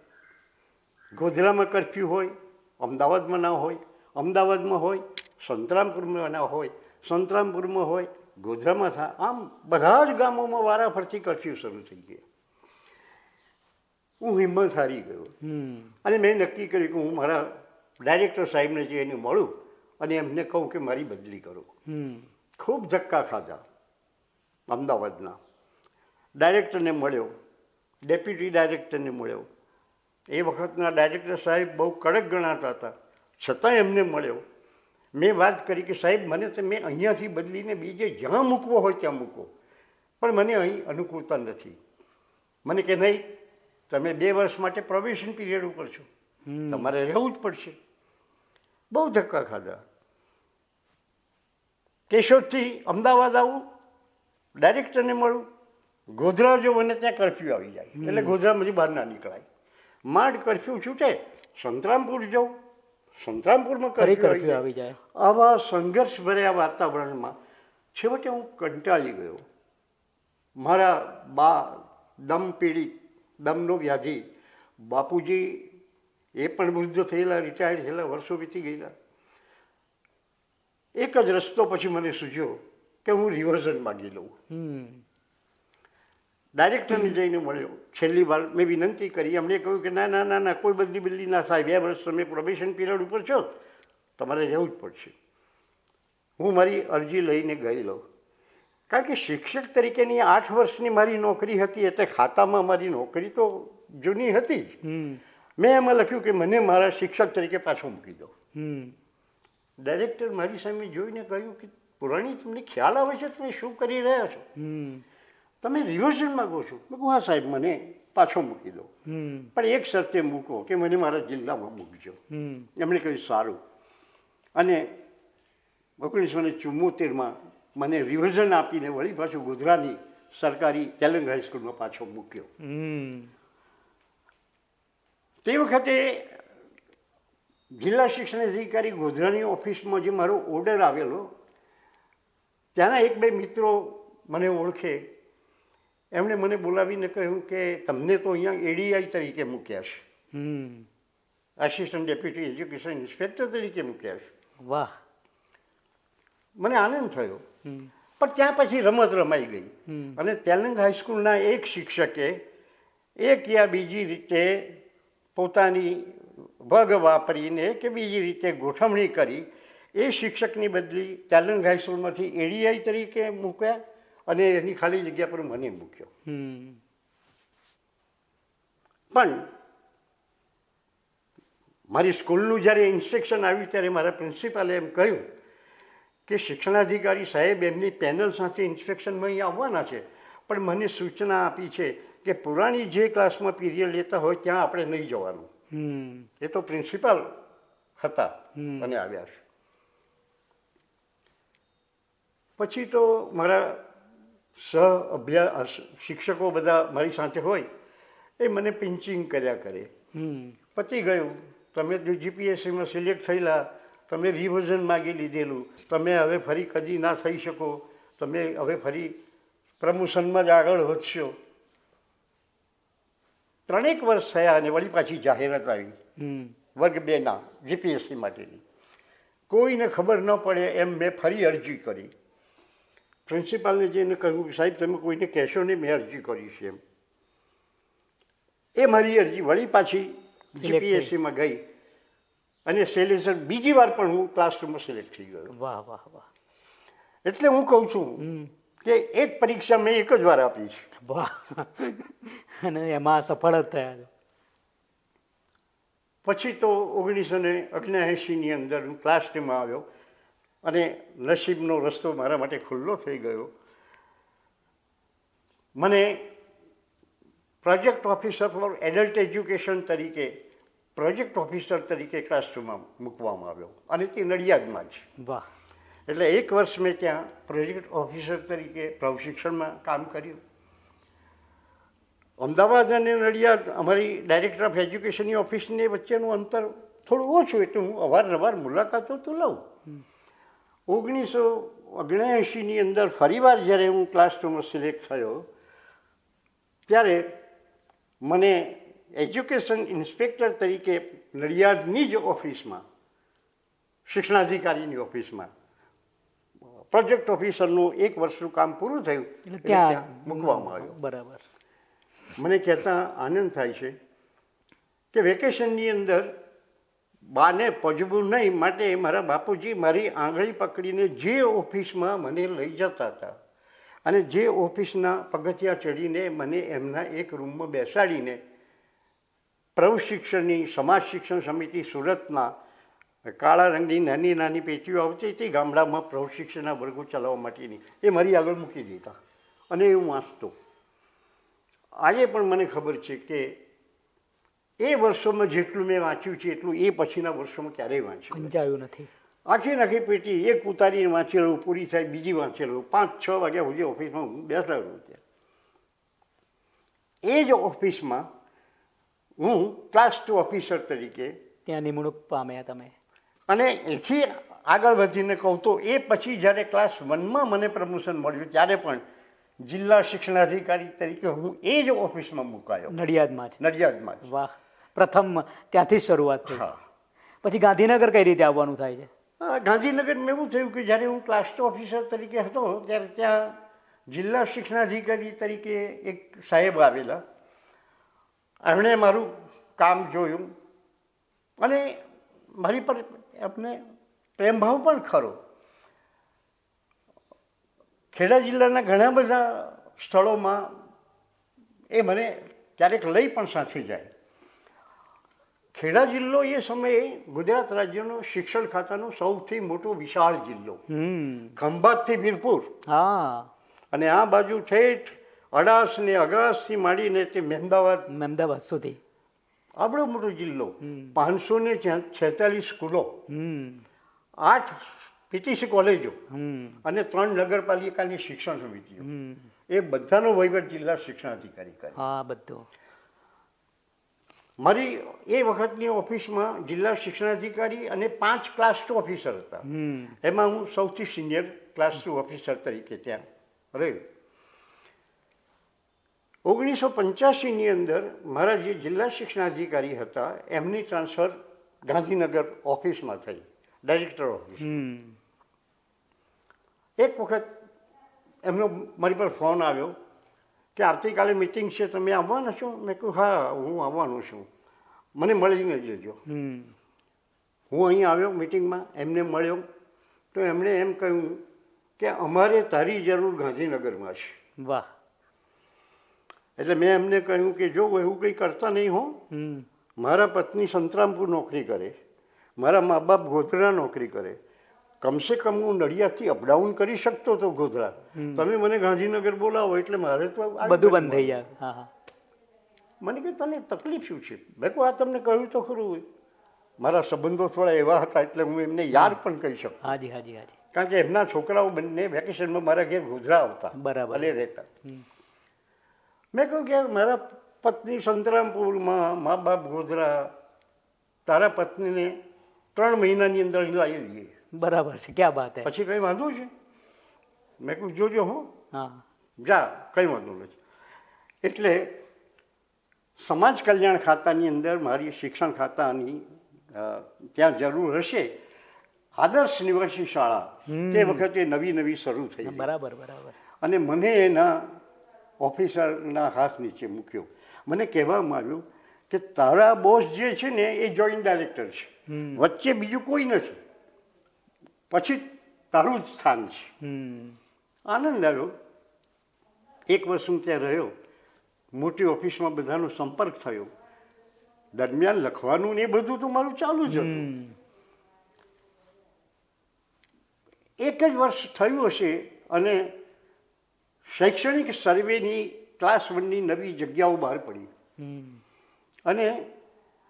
ગોધરામાં કર્ફ્યુ હોય, અમદાવાદમાં ના હોય, અમદાવાદમાં હોય, સંતરામપુરમાં ના હોય, સંતરામપુરમાં હોય, ગોધરામાં થાય. આમ બધા જ ગામોમાં વારાફરતી કર્ફ્યુ શરૂ થઈ ગયા. હું હિંમત હારી ગયો અને મેં નક્કી કર્યું કે હું મારા ડાયરેક્ટર સાહેબને જઈને મળું અને એમને કહું કે મારી બદલી કરો. ખૂબ ધક્કા ખાધા. અમદાવાદના ડાયરેક્ટરને મળ્યો, ડેપ્યુટી ડાયરેક્ટરને મળ્યો. એ વખતના ડાયરેક્ટર સાહેબ બહુ કડક ગણાતા હતા, છતાં એમને મળ્યો. મેં વાત કરી કે સાહેબ મને તમે અહીંયાથી બદલીને બીજે જ્યાં મૂકવો હોય ત્યાં મૂકો, પણ મને અહીં અનુકૂળતા નથી. મને કે નહીં, તમે 2 વર્ષ માટે પ્રોબેશન પીરિયડ ઉપર છો, તમારે રહેવું જ પડશે. બહુ ધક્કા ખાધા. કેશોદથી અમદાવાદ આવું, ડાયરેક્ટરને મળું, ગોધરા જો મને ત્યાં કર્ફ્યુ આવી જાય એટલે ગોધરામાંથી બહાર ના નીકળાય. માંડ કર્ફ્યુ છૂટે, સંતરામપુર જાઉં, સંતરામપુરમાં કર્ફ્યુ આવી જાય. આવા સંઘર્ષ ભર્યા વાતાવરણમાં છેવટે હું કંટાળી ગયો. મારા બા દમ પીડિત, દમનો વ્યાધિ, બાપુજી એ પણ વૃદ્ધ થયેલા, રિટાયર્ડ થયેલા, વર્ષો વીતી ગયેલા. એક જ રસ્તો પછી મને સૂઝ્યો કે હું રિવર્ઝન માગી લઉં. ડાયરેક્ટરને જઈને મળ્યો. છેલ્લી વાર મેં વિનંતી કરી. એમણે કહ્યું કે ના ના ના ના, કોઈ બદલી ના થાય, 2 વર્ષ તમે પ્રોબેશન પીરિયડ ઉપર છો, તમારે રહેવું જ પડશે. હું મારી અરજી લઈને ગયેલો. કારણ કે શિક્ષક તરીકેની 8 વર્ષની મારી નોકરી હતી, એટલે ખાતામાં મારી નોકરી તો જૂની હતી જ. મેં એમાં લખ્યું કે મને મારા શિક્ષક તરીકે પાછો મૂકી દો. ડાયરેક્ટર મારી સામે જોઈને કહ્યું કે પુરાણી, તમને ખ્યાલ આવે છે તમે શું કરી રહ્યા છો? તમે રિવર્ઝન માગો છો? મેં કહું હા સાહેબ, મને પાછો મૂકી દો, પણ એક શરતે મૂકો કે મને મારા જિલ્લામાં મૂકજો. એમણે કહ્યું સારું. અને 1974માં મને રિવર્ઝન આપીને વળી પાછું ગોધરાની સરકારી તેલંગ હાઈસ્કૂલમાં પાછો મૂક્યો. તે વખતે જિલ્લા શિક્ષણ અધિકારી ગોધરાની ઓફિસમાં જે મારો ઓર્ડર આવેલો, ત્યાંના 1-2 મિત્રો મને ઓળખે. એમણે મને બોલાવીને કહ્યું કે તમને તો અહીંયા એડીઆઈ તરીકે મૂક્યા છે, આસિસ્ટન્ટ ડેપ્યુટી એજ્યુકેશન ઇન્સ્પેક્ટર તરીકે મૂક્યા છે. વાહ! મને આનંદ થયો. પણ ત્યાં પછી રમત રમાઈ ગઈ અને તેલંગ હાઈસ્કૂલના એક શિક્ષકે એક યા બીજી રીતે પોતાની વગ વાપરીને કે બીજી રીતે ગોઠવણી કરી એ શિક્ષકની બદલી તેલંગ હાઈસ્કૂલમાંથી એડીઆઈ તરીકે મૂક્યા અને એની ખાલી જગ્યા પર મને મૂક્યો. પણ મારી સ્કૂલનું જ્યારે ઇન્સ્ટ્રક્શન આવ્યું ત્યારે મારા પ્રિન્સિપાલે એમ કહ્યું કે શિક્ષણાધિકારી સાહેબ એમની પેનલ સાથે ઇન્સ્પેક્શનમાં અહીં આવવાના છે, પણ મને સૂચના આપી છે કે પુરાણી જે ક્લાસમાં પીરિયડ લેતા હોય ત્યાં આપણે નહીં જવાનું. એ તો પ્રિન્સિપાલ હતા અને આવ્યા છે. પછી તો મારા અભ્યાસ શિક્ષકો બધા મારી સાથે હોય એ મને પિંચિંગ કર્યા કરે. પતી ગયું, તમે જો જીપીએસસીમાં સિલેક્ટ થયેલા, તમે રિવિઝન માગી લીધેલું, તમે હવે ફરી કદી ના થઈ શકો, તમે હવે ફરી પ્રમોશનમાં જ આગળ વધશો. 3 વર્ષ થયા અને વળી પાછી જાહેરાત આવી વર્ગ 2ના જીપીએસસી માટેની. કોઈને ખબર ન પડે એમ મેં ફરી અરજી કરી. પ્રિન્સિપાલને જઈને કહ્યું કે સાહેબ તમે કોઈને કહેશો નહીં મેં અરજી કરી છે એમ. એ મારી અરજી વળી પાછી જીપીએસસીમાં ગઈ અને સેલેક્શન બીજી વાર પણ હું ક્લાસરૂમમાં સિલેક્ટ થઈ ગયો. વાહ વાહ વાહ. એટલે હું કહું છું કે એક પરીક્ષા મેં એક જ વાર આપી છે. વાહ. અને એમાં સફળ જ થયા છો. પછી તો 1979ની અંદર હું ક્લાસ ટીમમાં આવ્યો અને નસીબનો રસ્તો મારા માટે ખુલ્લો થઈ ગયો. મને project officer four adult education તરીકે પ્રોજેક્ટ ઓફિસર તરીકે ક્લાસરૂમમાં મૂકવામાં આવ્યો અને તે નડિયાદમાં જ. વાહ. એટલે 1 વર્ષ મેં ત્યાં પ્રોજેક્ટ ઓફિસર તરીકે પ્રશિક્ષણમાં કામ કર્યું. અમદાવાદ અને નડિયાદ અમારી ડાયરેક્ટર ઓફ એજ્યુકેશનની ઓફિસની વચ્ચેનું અંતર થોડું ઓછું, એટલે હું અવારનવાર મુલાકાતો તો લઉં. 1979ની અંદર ફરીવાર જ્યારે હું ક્લાસરૂમમાં સિલેક્ટ થયો ત્યારે મને એજ્યુકેશન ઇન્સ્પેક્ટર તરીકે નડિયાદની જ ઓફિસમાં, શિક્ષણાધિકારીની ઓફિસમાં પ્રોજેક્ટ ઓફિસરનું 1 વર્ષનું કામ પૂરું થયું એટલે ત્યાં મૂકવામાં આવ્યો. બરાબર. મને કહેતા આનંદ થાય છે કે વેકેશનની અંદર બાને પજવું નહીં માટે મારા બાપુજી મારી આંગળી પકડીને જે ઓફિસમાં મને લઈ જતા હતા અને જે ઓફિસના પગથિયા ચડીને મને એમના એક રૂમમાં બેસાડીને પ્રૌઢ સમાજ શિક્ષણ સમિતિ સુરતના કાળા રંગની નાની નાની પેટીઓ આવતી હતી ગામડામાં પ્રૌઢ શિક્ષણના વર્ગો ચલાવવા માટેની, એ મારી આગળ મૂકી દેતા અને એ હું વાંચતો. આજે પણ મને ખબર છે કે એ વર્ષોમાં જેટલું મેં વાંચ્યું છે એટલું એ પછીના વર્ષોમાં ક્યારેય વાંચ્યું નથી. આખી પેટી એક ઉતારીને વાંચી લઉં, પૂરી થાય બીજી વાંચી લઉં. 5-6 વાગ્યા સુધી ઓફિસમાં હું બેસા રહું. ત્યાં એ જ ઓફિસમાં હું ક્લાસ 2 ઓફિસર તરીકે ત્યાં નિમણૂક પામ્યા તમે. અને એથી આગળ વધીને કહું તો એ પછી જ્યારે ક્લાસ 1માં મને પ્રમોશન મળ્યું ત્યારે પણ જિલ્લા શિક્ષણાધિકારી તરીકે હું એ જ ઓફિસમાં મુકાયો. નડિયાદમાં જ? નડિયાદમાં જ. વાહ. પ્રથમ ત્યાંથી જ શરૂઆત થઈ. હા. પછી ગાંધીનગર કઈ રીતે આવવાનું થાય છે? ગાંધીનગરમાં એવું થયું કે જ્યારે હું ક્લાસ 2 ઓફિસર તરીકે હતો ત્યારે ત્યાં જિલ્લા શિક્ષણાધિકારી તરીકે એક સાહેબ આવેલા. એમણે મારું કામ જોયું અને મારી પર એમને પ્રેમભાવ પણ ખરો. ખેડા જિલ્લાના ઘણા બધા સ્થળોમાં એ મને ક્યારેક લઈ પણ સાથે જાય. ખેડા જિલ્લો એ સમયે ગુજરાત રાજ્યનો શિક્ષણ ખાતાનો સૌથી મોટો વિશાળ જિલ્લો, ખંભાતથી વીરપુર. હા. અને આ બાજુ ઠેઠ અડાસ ને અગાસથી માંડીને તે મહેમદાવાદ સુધી આવડો મોટો જિલ્લો. 546 સ્કૂલો, 8 પીટીસી કોલેજો અને 3 નગરપાલિકાની શિક્ષણ સમિતિઓ, એ બધાનો વહીવટ જિલ્લા શિક્ષણાધિકારી કરે. હા, બધું. મારી એ વખતની ઓફિસમાં જિલ્લા શિક્ષણાધિકારી અને 5 ક્લાસ 2 ઓફિસર હતા. એમાં હું સૌથી સિનિયર ક્લાસ 2 ઓફિસર તરીકે ત્યાં રહ્યો. 1985ની અંદર મારા જે જિલ્લા શિક્ષણાધિકારી હતા એમની ટ્રાન્સફર ગાંધીનગર ઓફિસમાં થઈ, ડાયરેક્ટર ઓફિસ. એક વખત એમનો મારી પર ફોન આવ્યો કે આવતીકાલે મિટિંગ છે, તમે આવવાના છો? મેં કહ્યું હા હું આવવાનો છું, મને મળીને જજો. હું અહીં આવ્યો મિટિંગમાં, એમને મળ્યો તો એમણે એમ કહ્યું કે અમારે તારી જરૂર ગાંધીનગરમાં છે. વાહ. એટલે મેં એમને કહ્યું કે જો એવું કંઈ કરતા નહીં હો, હમ મારા પત્ની સંતરામપુર નોકરી કરે, મારા મા બાપ ગોધરા નોકરી કરે, કમસે કમ હું નડિયાદથી અપડાઉન કરી શકતો હતો ગોધરા, તમે મને ગાંધીનગર બોલાવો એટલે મારે તો બધું બંધ થઈ જાય. હા હા. મને કે તને તકલીફ શું છે? મેં કહું આ તમને કહ્યું તો ખરું, મારા સંબંધો થોડા એવા હતા એટલે હું એમને યાર પણ કહી શકું, હાજી હાજી હાજી. કારણ કે એમના છોકરાઓ બંને વેકેશનમાં મારા ઘેર ગોધરા આવતા, બરાબર. અને રહેતા. મેં કહ્યું કે મારા પત્ની સંતરામપુરમાં, મા બાપ ગોધરા, તારા પત્નીને 3 મહિનાની અંદર લાવી દઈએ. બરાબર છે, ક્યાં બાત હે. પછી કંઈ વાંધો છે? મેં કહ્યું જોજો હો, હા જા, કંઈ વાંધો નથી. એટલે સમાજ કલ્યાણ ખાતાની અંદર મારી શિક્ષણ ખાતાની ત્યાં જરૂર હશે. આદર્શ નિવાસી શાળા તે વખતે નવી શરૂ થઈ, બરાબર બરાબર. અને મને એના ઓફિસરના હાથ નીચે મૂક્યો. મને કહેવામાં આવ્યું કે તારા બોસ જે છે ને એ જોઈન્ટ ડાયરેક્ટર છે, વચ્ચે બીજું કોઈ નથી, પછી તારું જ સ્થાન છે. આનંદ આવ્યો. 1 વર્ષ હું ત્યાં રહ્યો, મોટી ઓફિસમાં બધાનો સંપર્ક થયો. દરમિયાન લખવાનું ને એ બધું તો મારું ચાલુ જ હતું. 1 જ વર્ષ થયું હશે અને શૈક્ષણિક સર્વેની ક્લાસ 1ની નવી જગ્યાઓ બહાર પડી, અને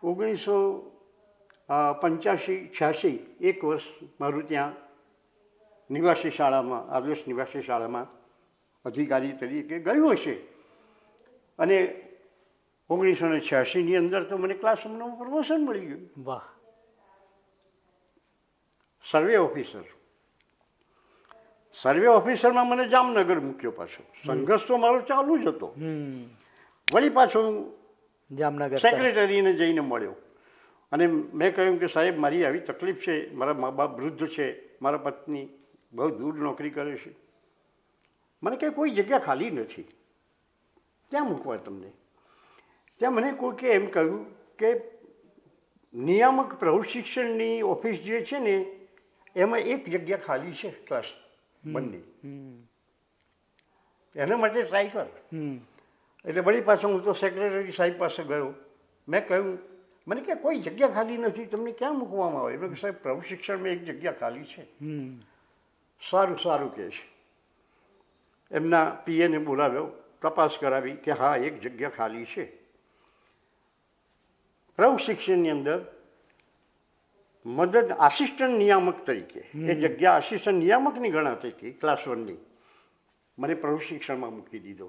1985-86 1 વર્ષ મારું ત્યાં નિવાસી શાળામાં, આદર્શ નિવાસી શાળામાં અધિકારી તરીકે ગયું હશે. અને 1986ની અંદર તો મને ક્લાસ 1નું પ્રમોશન મળી ગયું. વાહ. સર્વે ઓફિસરમાં મને જામનગર મૂક્યો પાછો. સંઘર્ષ તો મારો ચાલુ જ હતો. વળી પાછો હું જામનગર સેક્રેટરીને જઈને મળ્યો અને મેં કહ્યું કે સાહેબ મારી આવી તકલીફ છે, મારા મા બાપ વૃદ્ધ છે, મારા પત્ની બહુ દૂર નોકરી કરે છે, મને કંઈ કોઈ જગ્યા ખાલી નથી, ક્યાં મૂકવા તમને? ત્યાં મને કોઈકે એમ કહ્યું કે નિયામક પ્રૌઢ શિક્ષણની ઓફિસ જે છે ને એમાં 1 જગ્યા ખાલી છે ક્લાસ 1ની, એના માટે ટ્રાય કર. એટલે વળી પાછો હું તો સેક્રેટરી સાહેબ પાસે ગયો. મેં કહ્યું, મને કે કોઈ જગ્યા ખાલી નથી, તમને ક્યાં મૂકવામાં આવે? મેં કહ્યું સાહેબ પ્રૌઢ શિક્ષણમાં 1 જગ્યા ખાલી છે. સારું સારું કહે છે. એમના પીએને બોલાવ્યો, તપાસ કરાવી કે હા 1 જગ્યા ખાલી છે. પ્રૌઢ શિક્ષણની અંદર મદદ આસિસ્ટન્ટ નિયામક તરીકે એ જગ્યા આસિસ્ટન્ટ નિયામકની ગણાતી હતી ક્લાસ 1ની, મને પ્રૌઢ શિક્ષણમાં મૂકી દીધો.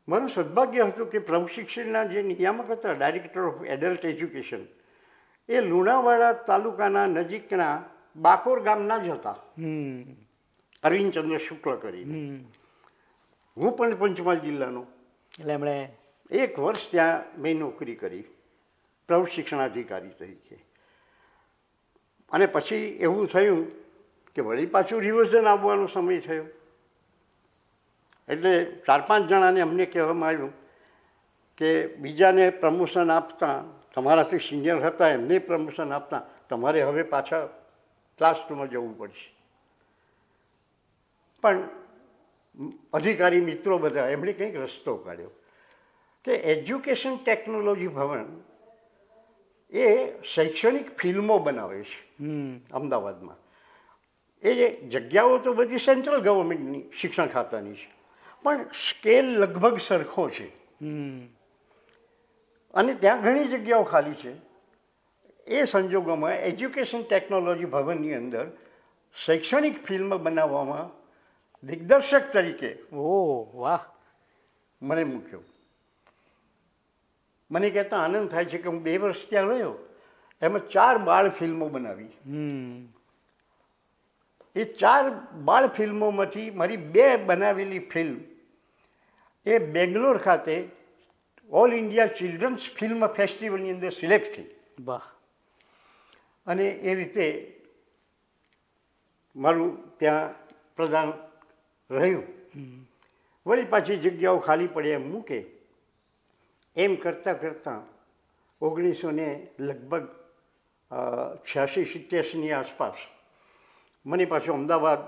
મારું સદભાગ્ય હતું કે પ્રૌઢ શિક્ષણના જે નિયામક હતા, ડાયરેક્ટર ઓફ એડલ્ટ એજ્યુકેશન, એ લુણાવાડા તાલુકાના નજીકના બાકોર ગામના જ હતા, અરવિંદચંદ્ર શુક્લ કરીને. હું પણ પંચમહાલ જિલ્લાનો. એટલે એમણે 1 વર્ષ ત્યાં મેં નોકરી કરી પ્રૌઢ શિક્ષણાધિકારી તરીકે. અને પછી એવું થયું કે વળી પાછું રિવર્ઝન આવવાનો સમય થયો. એટલે 4-5 જણાને અમને કહેવામાં આવ્યું કે બીજાને પ્રમોશન આપતા, તમારાથી સિનિયર હતા એમને પ્રમોશન આપતા, તમારે હવે પાછા ક્લાસ 2માં જવું પડશે. પણ અધિકારી મિત્રો બધા એમણે કંઈક રસ્તો કાઢ્યો કે એજ્યુકેશન ટેકનોલોજી ભવન એ શૈક્ષણિક ફિલ્મો બનાવે છે અમદાવાદમાં. એ જગ્યાઓ તો બધી સેન્ટ્રલ ગવર્મેન્ટની શિક્ષણ ખાતાની છે, પણ સ્કેલ લગભગ સરખો છે, અને ત્યાં ઘણી જગ્યાઓ ખાલી છે. એ સંજોગોમાં એજ્યુકેશન ટેકનોલોજી ભવનની અંદર શૈક્ષણિક ફિલ્મ બનાવવામાં દિગ્દર્શક તરીકે વાહ મને મૂક્યો. મને કહેતા આનંદ થાય છે કે હું 2 વર્ષ ત્યાં રહ્યો, એમાં 4 બાળ ફિલ્મો બનાવી. એ 4 બાળ ફિલ્મોમાંથી મારી 2 બનાવેલી ફિલ્મ એ બેંગ્લોર ખાતે ઓલ ઇન્ડિયા ચિલ્ડ્રન્સ ફિલ્મ ફેસ્ટિવલની અંદર સિલેક્ટ થઈ. વાહ. અને એ રીતે મારું ત્યાં પ્રદાન રહ્યું. વળી પાછી જગ્યાઓ ખાલી પડે એમ મૂકે. એમ કરતાં કરતાં 1986-87ની આસપાસ મને પાછું અમદાવાદ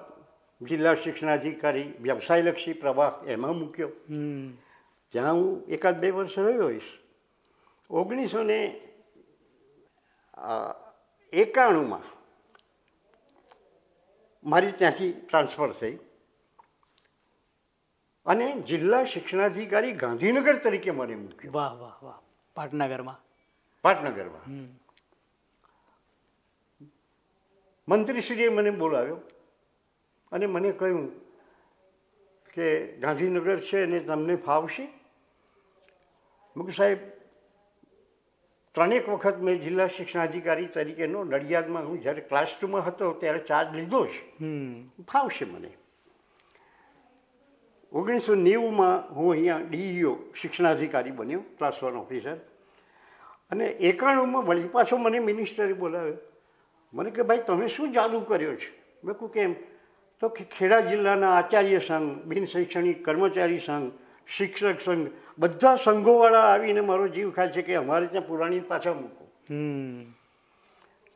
જિલ્લા શિક્ષણાધિકારી વ્યવસાયલક્ષી પ્રવાહ એમાં મૂક્યો. ત્યાં હું એકાદ 2 વર્ષ રહ્યો હોઈશ. 1991 મારી ત્યાંથી ટ્રાન્સફર થઈ અને જિલ્લા શિક્ષણાધિકારી ગાંધીનગર તરીકે મને મૂક્યો. વાહ વાહ વાહ. પાટનગરમાં. પાટનગરમાં મંત્રીશ્રીએ મને બોલાવ્યો અને મને કહ્યું કે ગાંધીનગર છે અને તમને ફાવશે? મેં કહ્યું સાહેબ 3 વખત મેં જિલ્લા શિક્ષણાધિકારી તરીકેનો નડિયાદમાં હું જ્યારે ક્લાસ 2માં હતો ત્યારે ચાર્જ લીધો છે, ફાવશે મને. 1990માં હું અહીંયા ડીઈઓ શિક્ષણાધિકારી બન્યો, ક્લાસ 1 ઓફિસર. અને 91માં વળી પાછો મને મિનિસ્ટરે બોલાવ્યો. મને કે ભાઈ તમે શું ચાલુ કર્યો છે? મેં કહ્યું કેમ? તો કે ખેડા જિલ્લાના આચાર્ય સંઘ, બિન શૈક્ષણિક કર્મચારી સંઘ, શિક્ષક સંઘ, બધા સંઘોવાળા આવીને મારો જીવ ખાય છે કે અમારે ત્યાં પુરાણી પાછા મૂકો.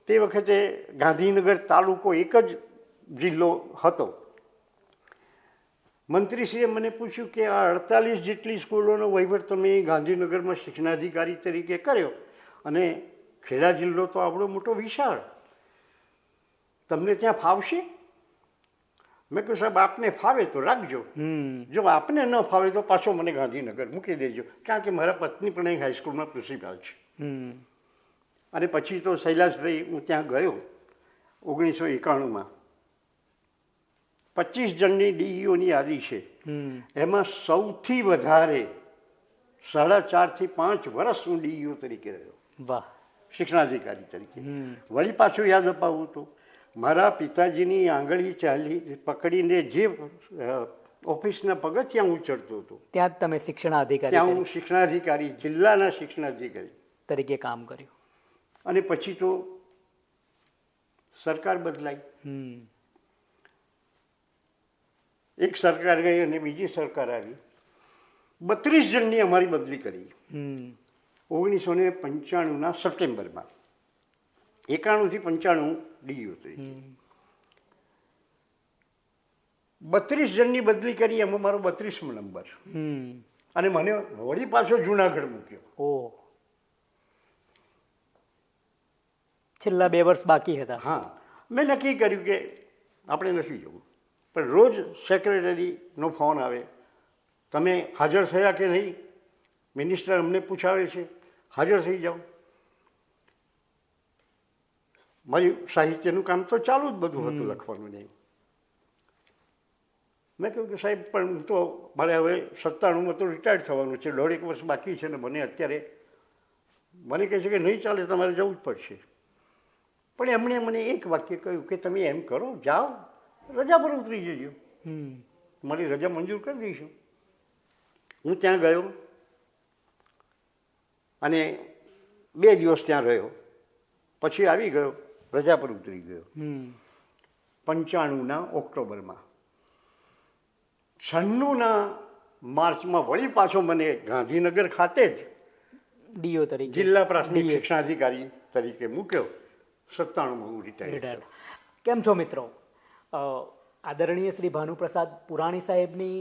તે વખતે ગાંધીનગર તાલુકો એક જ જિલ્લો હતો. મંત્રીશ્રીએ મને પૂછ્યું કે આ 48 જેટલી સ્કૂલોનો વહીવટ તમે ગાંધીનગરમાં શિક્ષણાધિકારી તરીકે કર્યો અને ખેડા જિલ્લો તો આપણો મોટો વિશાળ, તમને ત્યાં ફાવશે? મેં કહ્યું સાહેબ આપને ફાવે તો રાખજો, જો આપને ન ફાવે તો પાછો મને ગાંધીનગર મૂકી દેજો, કારણ કે મારા પત્ની પણ અહીં હાઈસ્કૂલમાં પ્રિન્સિપાલ છે. અને પછી તો શૈલાસભાઈ હું ત્યાં ગયો 1991માં. 25 જણની ડીઈઓની યાદી છે, એમાં સૌથી વધારે 4.5 થી 5 વર્ષ હું ડીઈઓ તરીકે રહ્યો. વાહ. શિક્ષણાધિકારી તરીકે. વળી પાછું યાદ અપાવું તો મારા પિતાજીની આંગળી પકડીને જે ઓફિસના પગથિયાં હું ચડતો હતો ત્યાં જ તમે શિક્ષણાધિકારી ત્યાં હું શિક્ષણાધિકારી, જિલ્લાના શિક્ષણાધિકારી તરીકે કામ કર્યું. અને પછી તો સરકાર બદલાઈ. એક સરકાર ગઈ અને બીજી સરકાર આવી. 32 જણની અમારી બદલી કરી 1995ના સપ્ટેમ્બરમાં. 91 થી 95 ડીઈઓ થઈ. 32 જણની બદલી કરી, એમાં મારો 32મો નંબર. અને મને વળી પાછો જુનાગઢ મૂક્યો. ઓહ, છેલ્લા 2 વર્ષ બાકી હતા. હા, મેં નક્કી કર્યું કે આપણે નથી જવું. પણ રોજ સેક્રેટરીનો ફોન આવે, તમે હાજર થયા કે નહીં? મિનિસ્ટર અમને પૂછાવે છે, હાજર થઈ જાઓ. મારી સાહિત્યનું કામ તો ચાલુ જ બધું હતું, લખવાનું નહીં. મેં કહ્યું કે સાહેબ પણ હું તો મારે હવે 97માં તો રિટાયર્ડ થવાનું છે, 1.5 વર્ષ બાકી છે ને મને અત્યારે મને કહે છે કે નહીં ચાલે, તમારે જવું જ પડશે. પણ એમણે મને એક વાક્ય કહ્યું કે તમે એમ કરો, જાઓ રજા પર ઉતરી જજો, મારી રજા મંજૂર કરી દઈશું. હું ત્યાં ગયો અને 2 દિવસ ત્યાં રહ્યો, પછી આવી ગયો, રજા પર ઉતરી ગયો. 95ના ઓક્ટોબરમાં. 96ના માર્ચમાં વળી પાછો મને ગાંધીનગર ખાતે જ ડીઓ તરીકે, જિલ્લા પ્રાથમિક શિક્ષણાધિકારી તરીકે મૂક્યો. 97માં હું રિટાયર્ડ. કેમ છો મિત્રો? આદરણીય શ્રી ભાનુપ્રસાદ પુરાણી સાહેબની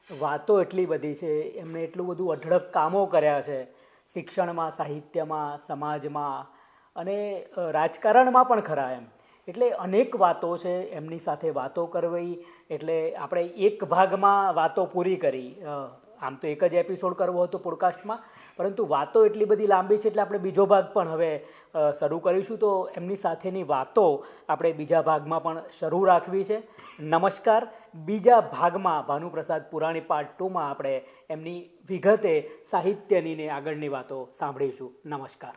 વાતો એટલી બધી છે, એમણે એટલું બધું અઢળક કામો કર્યા છે શિક્ષણમાં, સાહિત્યમાં, સમાજમાં અને રાજકારણમાં પણ ખરા એમ. એટલે અનેક વાતો છે, એમની સાથે વાતો કરવી એટલે આપણે એક ભાગમાં વાતો પૂરી કરી. આમ તો એક જ એપિસોડ કરવો હતો પોડકાસ્ટમાં, પરંતુ વાતો એટલી બધી લાંબી છે એટલે આપણે બીજો ભાગ પણ હવે શરૂ કરીશું. તો એમની સાથેની વાતો આપણે બીજા ભાગમાં પણ શરૂ રાખવી છે. નમસ્કાર. બીજા ભાગમાં ભાનુપ્રસાદ પુરાણી પાર્ટ 2માં આપણે એમની વિગતે સાહિત્યની ને આગળની વાતો સાંભળીશું. નમસ્કાર.